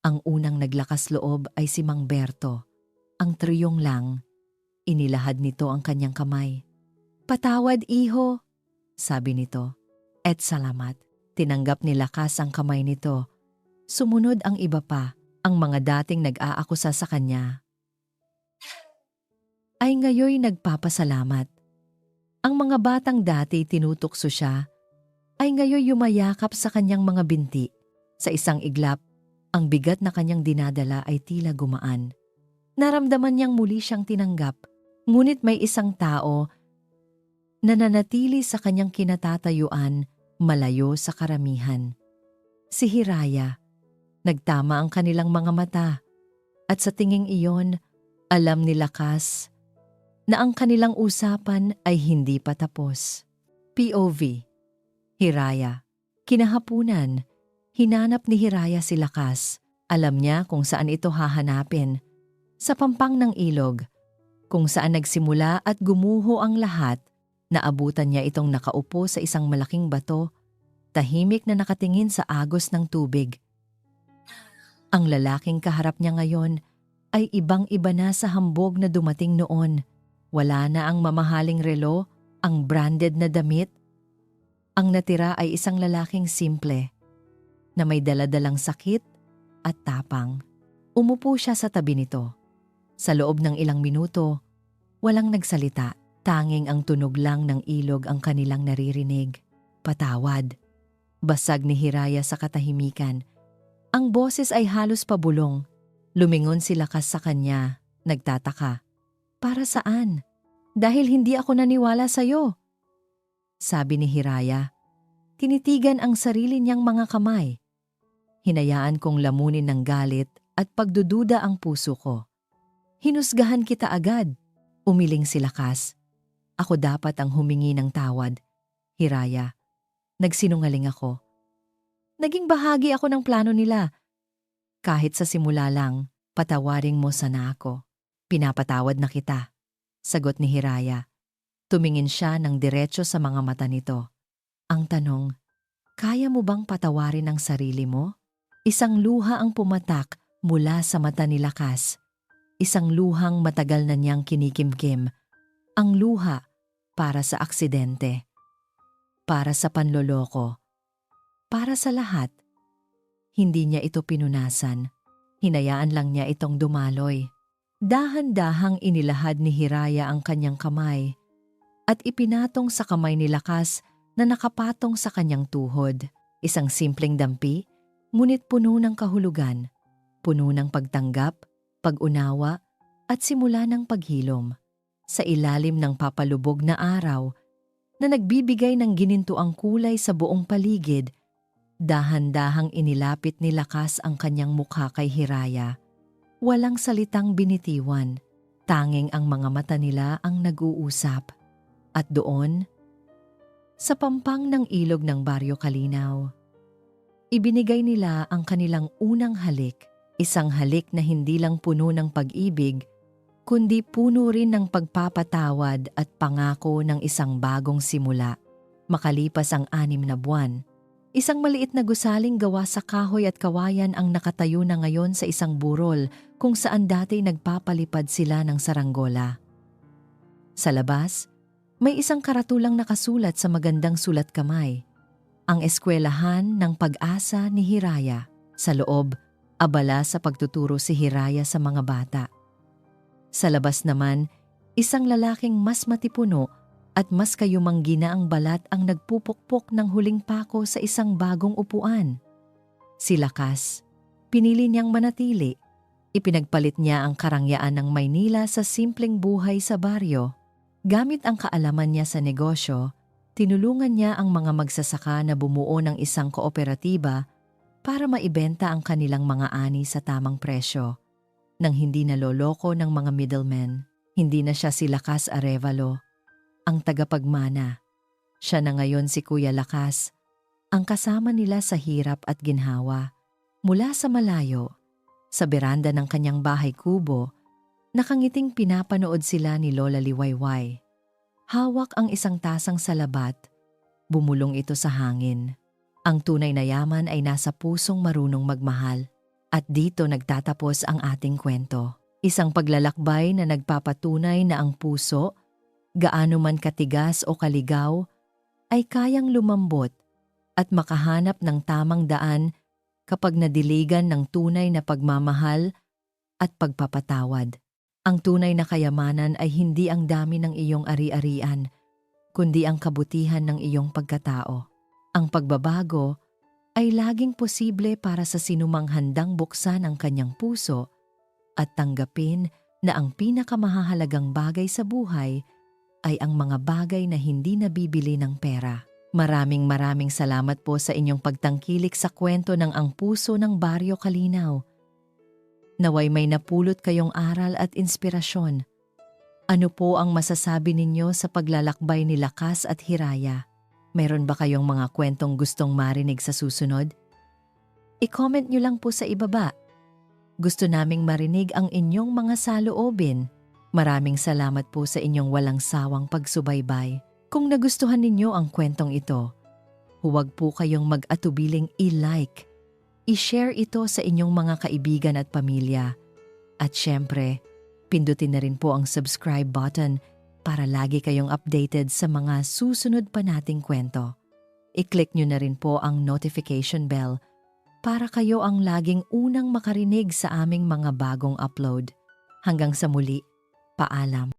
Ang unang naglakas loob ay si Mang Berto. Ang triyong lang, inilahad nito ang kanyang kamay. Patawad, iho, sabi nito. Et salamat. Tinanggap ni Lakas ang kamay nito. Sumunod ang iba pa, ang mga dating nag-aakusa sa kanya. Ay ngayoy nagpapasalamat. Ang mga batang dati tinutukso siya, ay ngayoy yumayakap sa kanyang mga binti. Sa isang iglap, ang bigat na kanyang dinadala ay tila gumaan. Naramdaman niyang muli siyang tinanggap, ngunit may isang tao na nanatili sa kanyang kinatatayuan malayo sa karamihan. Si Hiraya. Nagtama ang kanilang mga mata at sa tinging iyon, alam ni Lakas na ang kanilang usapan ay hindi pa tapos. POV. Hiraya. Kinahapunan, hinanap ni Hiraya si Lakas. Alam niya kung saan ito hahanapin. Sa pampang ng ilog, kung saan nagsimula at gumuho ang lahat, naabutan niya itong nakaupo sa isang malaking bato, tahimik na nakatingin sa agos ng tubig. Ang lalaking kaharap niya ngayon ay ibang-iba na sa hambog na dumating noon. Wala na ang mamahaling relo, ang branded na damit. Ang natira ay isang lalaking simple, na may daladalang sakit at tapang. Umupo siya sa tabi nito. Sa loob ng ilang minuto, walang nagsalita. Tanging ang tunog lang ng ilog ang kanilang naririnig. Patawad. Basag ni Hiraya sa katahimikan. Ang boses ay halos pabulong. Lumingon si Lakas sa kanya, nagtataka. Para saan? Dahil hindi ako naniwala sa'yo. Sabi ni Hiraya. Tinitigan ang sarili niyang mga kamay. Hinayaan kong lamunin ng galit at pagdududa ang puso ko. Hinusgahan kita agad. Umiling si Lakas. Ako dapat ang humingi ng tawad. Hiraya. Nagsinungaling ako. Naging bahagi ako ng plano nila. Kahit sa simula lang, Patawarin mo sana ako. Pinapatawad na kita, sagot ni Hiraya. Tumingin siya ng diretso sa mga mata nito. Ang tanong, kaya mo bang patawarin ang sarili mo? Isang luha ang pumatak mula sa mata ni Lakas. Isang luhang matagal na niyang kinikimkim. Ang luha para sa aksidente. Para sa panloloko. Para sa lahat. Hindi niya ito pinunasan. Hinayaan lang niya itong dumaloy. Dahan-dahang inilahad ni Hiraya ang kanyang kamay at ipinatong sa kamay ni Lakas na nakapatong sa kanyang tuhod. Isang simpleng dampi, ngunit puno ng kahulugan, puno ng pagtanggap, pag-unawa at simula ng paghilom. Sa ilalim ng papalubog na araw na nagbibigay ng ginintuang kulay sa buong paligid, dahan-dahang inilapit ni Lakas ang kanyang mukha kay Hiraya. Walang salitang binitiwan, tanging ang mga mata nila ang nag-uusap. At doon, sa pampang ng ilog ng Baryo Kalinaw, ibinigay nila ang kanilang unang halik, isang halik na hindi lang puno ng pag-ibig, kundi puno rin ng pagpapatawad at pangako ng isang bagong simula. Makalipas ang 6 na buwan, isang maliit na gusaling gawa sa kahoy at kawayan ang nakatayo na ngayon sa isang burol kung saan dati nagpapalipad sila ng saranggola. Sa labas, may isang karatulang nakasulat sa magandang sulat kamay. Ang eskwelahan ng pag-asa ni Hiraya. Sa loob, abala sa pagtuturo si Hiraya sa mga bata. Sa labas naman, isang lalaking mas matipuno at mas kayumanggina ang balat ang nagpupukpok ng huling pako sa isang bagong upuan. Si Lakas, pinili niyang manatili. Ipinagpalit niya ang karangyaan ng Maynila sa simpleng buhay sa baryo. Gamit ang kaalaman niya sa negosyo, tinulungan niya ang mga magsasaka na bumuo ng isang kooperatiba para maibenta ang kanilang mga ani sa tamang presyo. Nang hindi naloloko ng mga middlemen, hindi na siya si Lakas Arevalo, ang tagapagmana. Siya na ngayon si Kuya Lakas, ang kasama nila sa hirap at ginhawa. Mula sa malayo, sa beranda ng kanyang bahay kubo, nakangiting pinapanood sila ni Lola Liwayway. Hawak ang isang tasang salabat, bumulong ito sa hangin. Ang tunay na yaman ay nasa pusong marunong magmahal. At dito nagtatapos ang ating kwento. Isang paglalakbay na nagpapatunay na ang puso, gaano man katigas o kaligaw, ay kayang lumambot at makahanap ng tamang daan kapag nadiligan ng tunay na pagmamahal at pagpapatawad. Ang tunay na kayamanan ay hindi ang dami ng iyong ari-arian, kundi ang kabutihan ng iyong pagkatao. Ang pagbabago ay laging posible para sa sinumang handang buksan ang kanyang puso at tanggapin na ang pinakamahalagang bagay sa buhay ay ang mga bagay na hindi nabibili ng pera. Maraming salamat po sa inyong pagtangkilik sa kwento ng Ang Puso ng Baryo Kalinaw. Naway may napulot kayong aral at inspirasyon. Ano po ang masasabi ninyo sa paglalakbay ni Lakas at Hiraya? Meron ba kayong mga kwentong gustong marinig sa susunod? I-comment nyo lang po sa ibaba. Gusto naming marinig ang inyong mga saloobin. Maraming salamat po sa inyong walang sawang pagsubaybay. Kung nagustuhan ninyo ang kwentong ito, huwag po kayong mag-atubiling i-like. I-share ito sa inyong mga kaibigan at pamilya. At syempre, pindutin na rin po ang subscribe button para lagi kayong updated sa mga susunod pa nating kwento. I-click nyo na rin po ang notification bell para kayo ang laging unang makarinig sa aming mga bagong upload. Hanggang sa muli, paalam.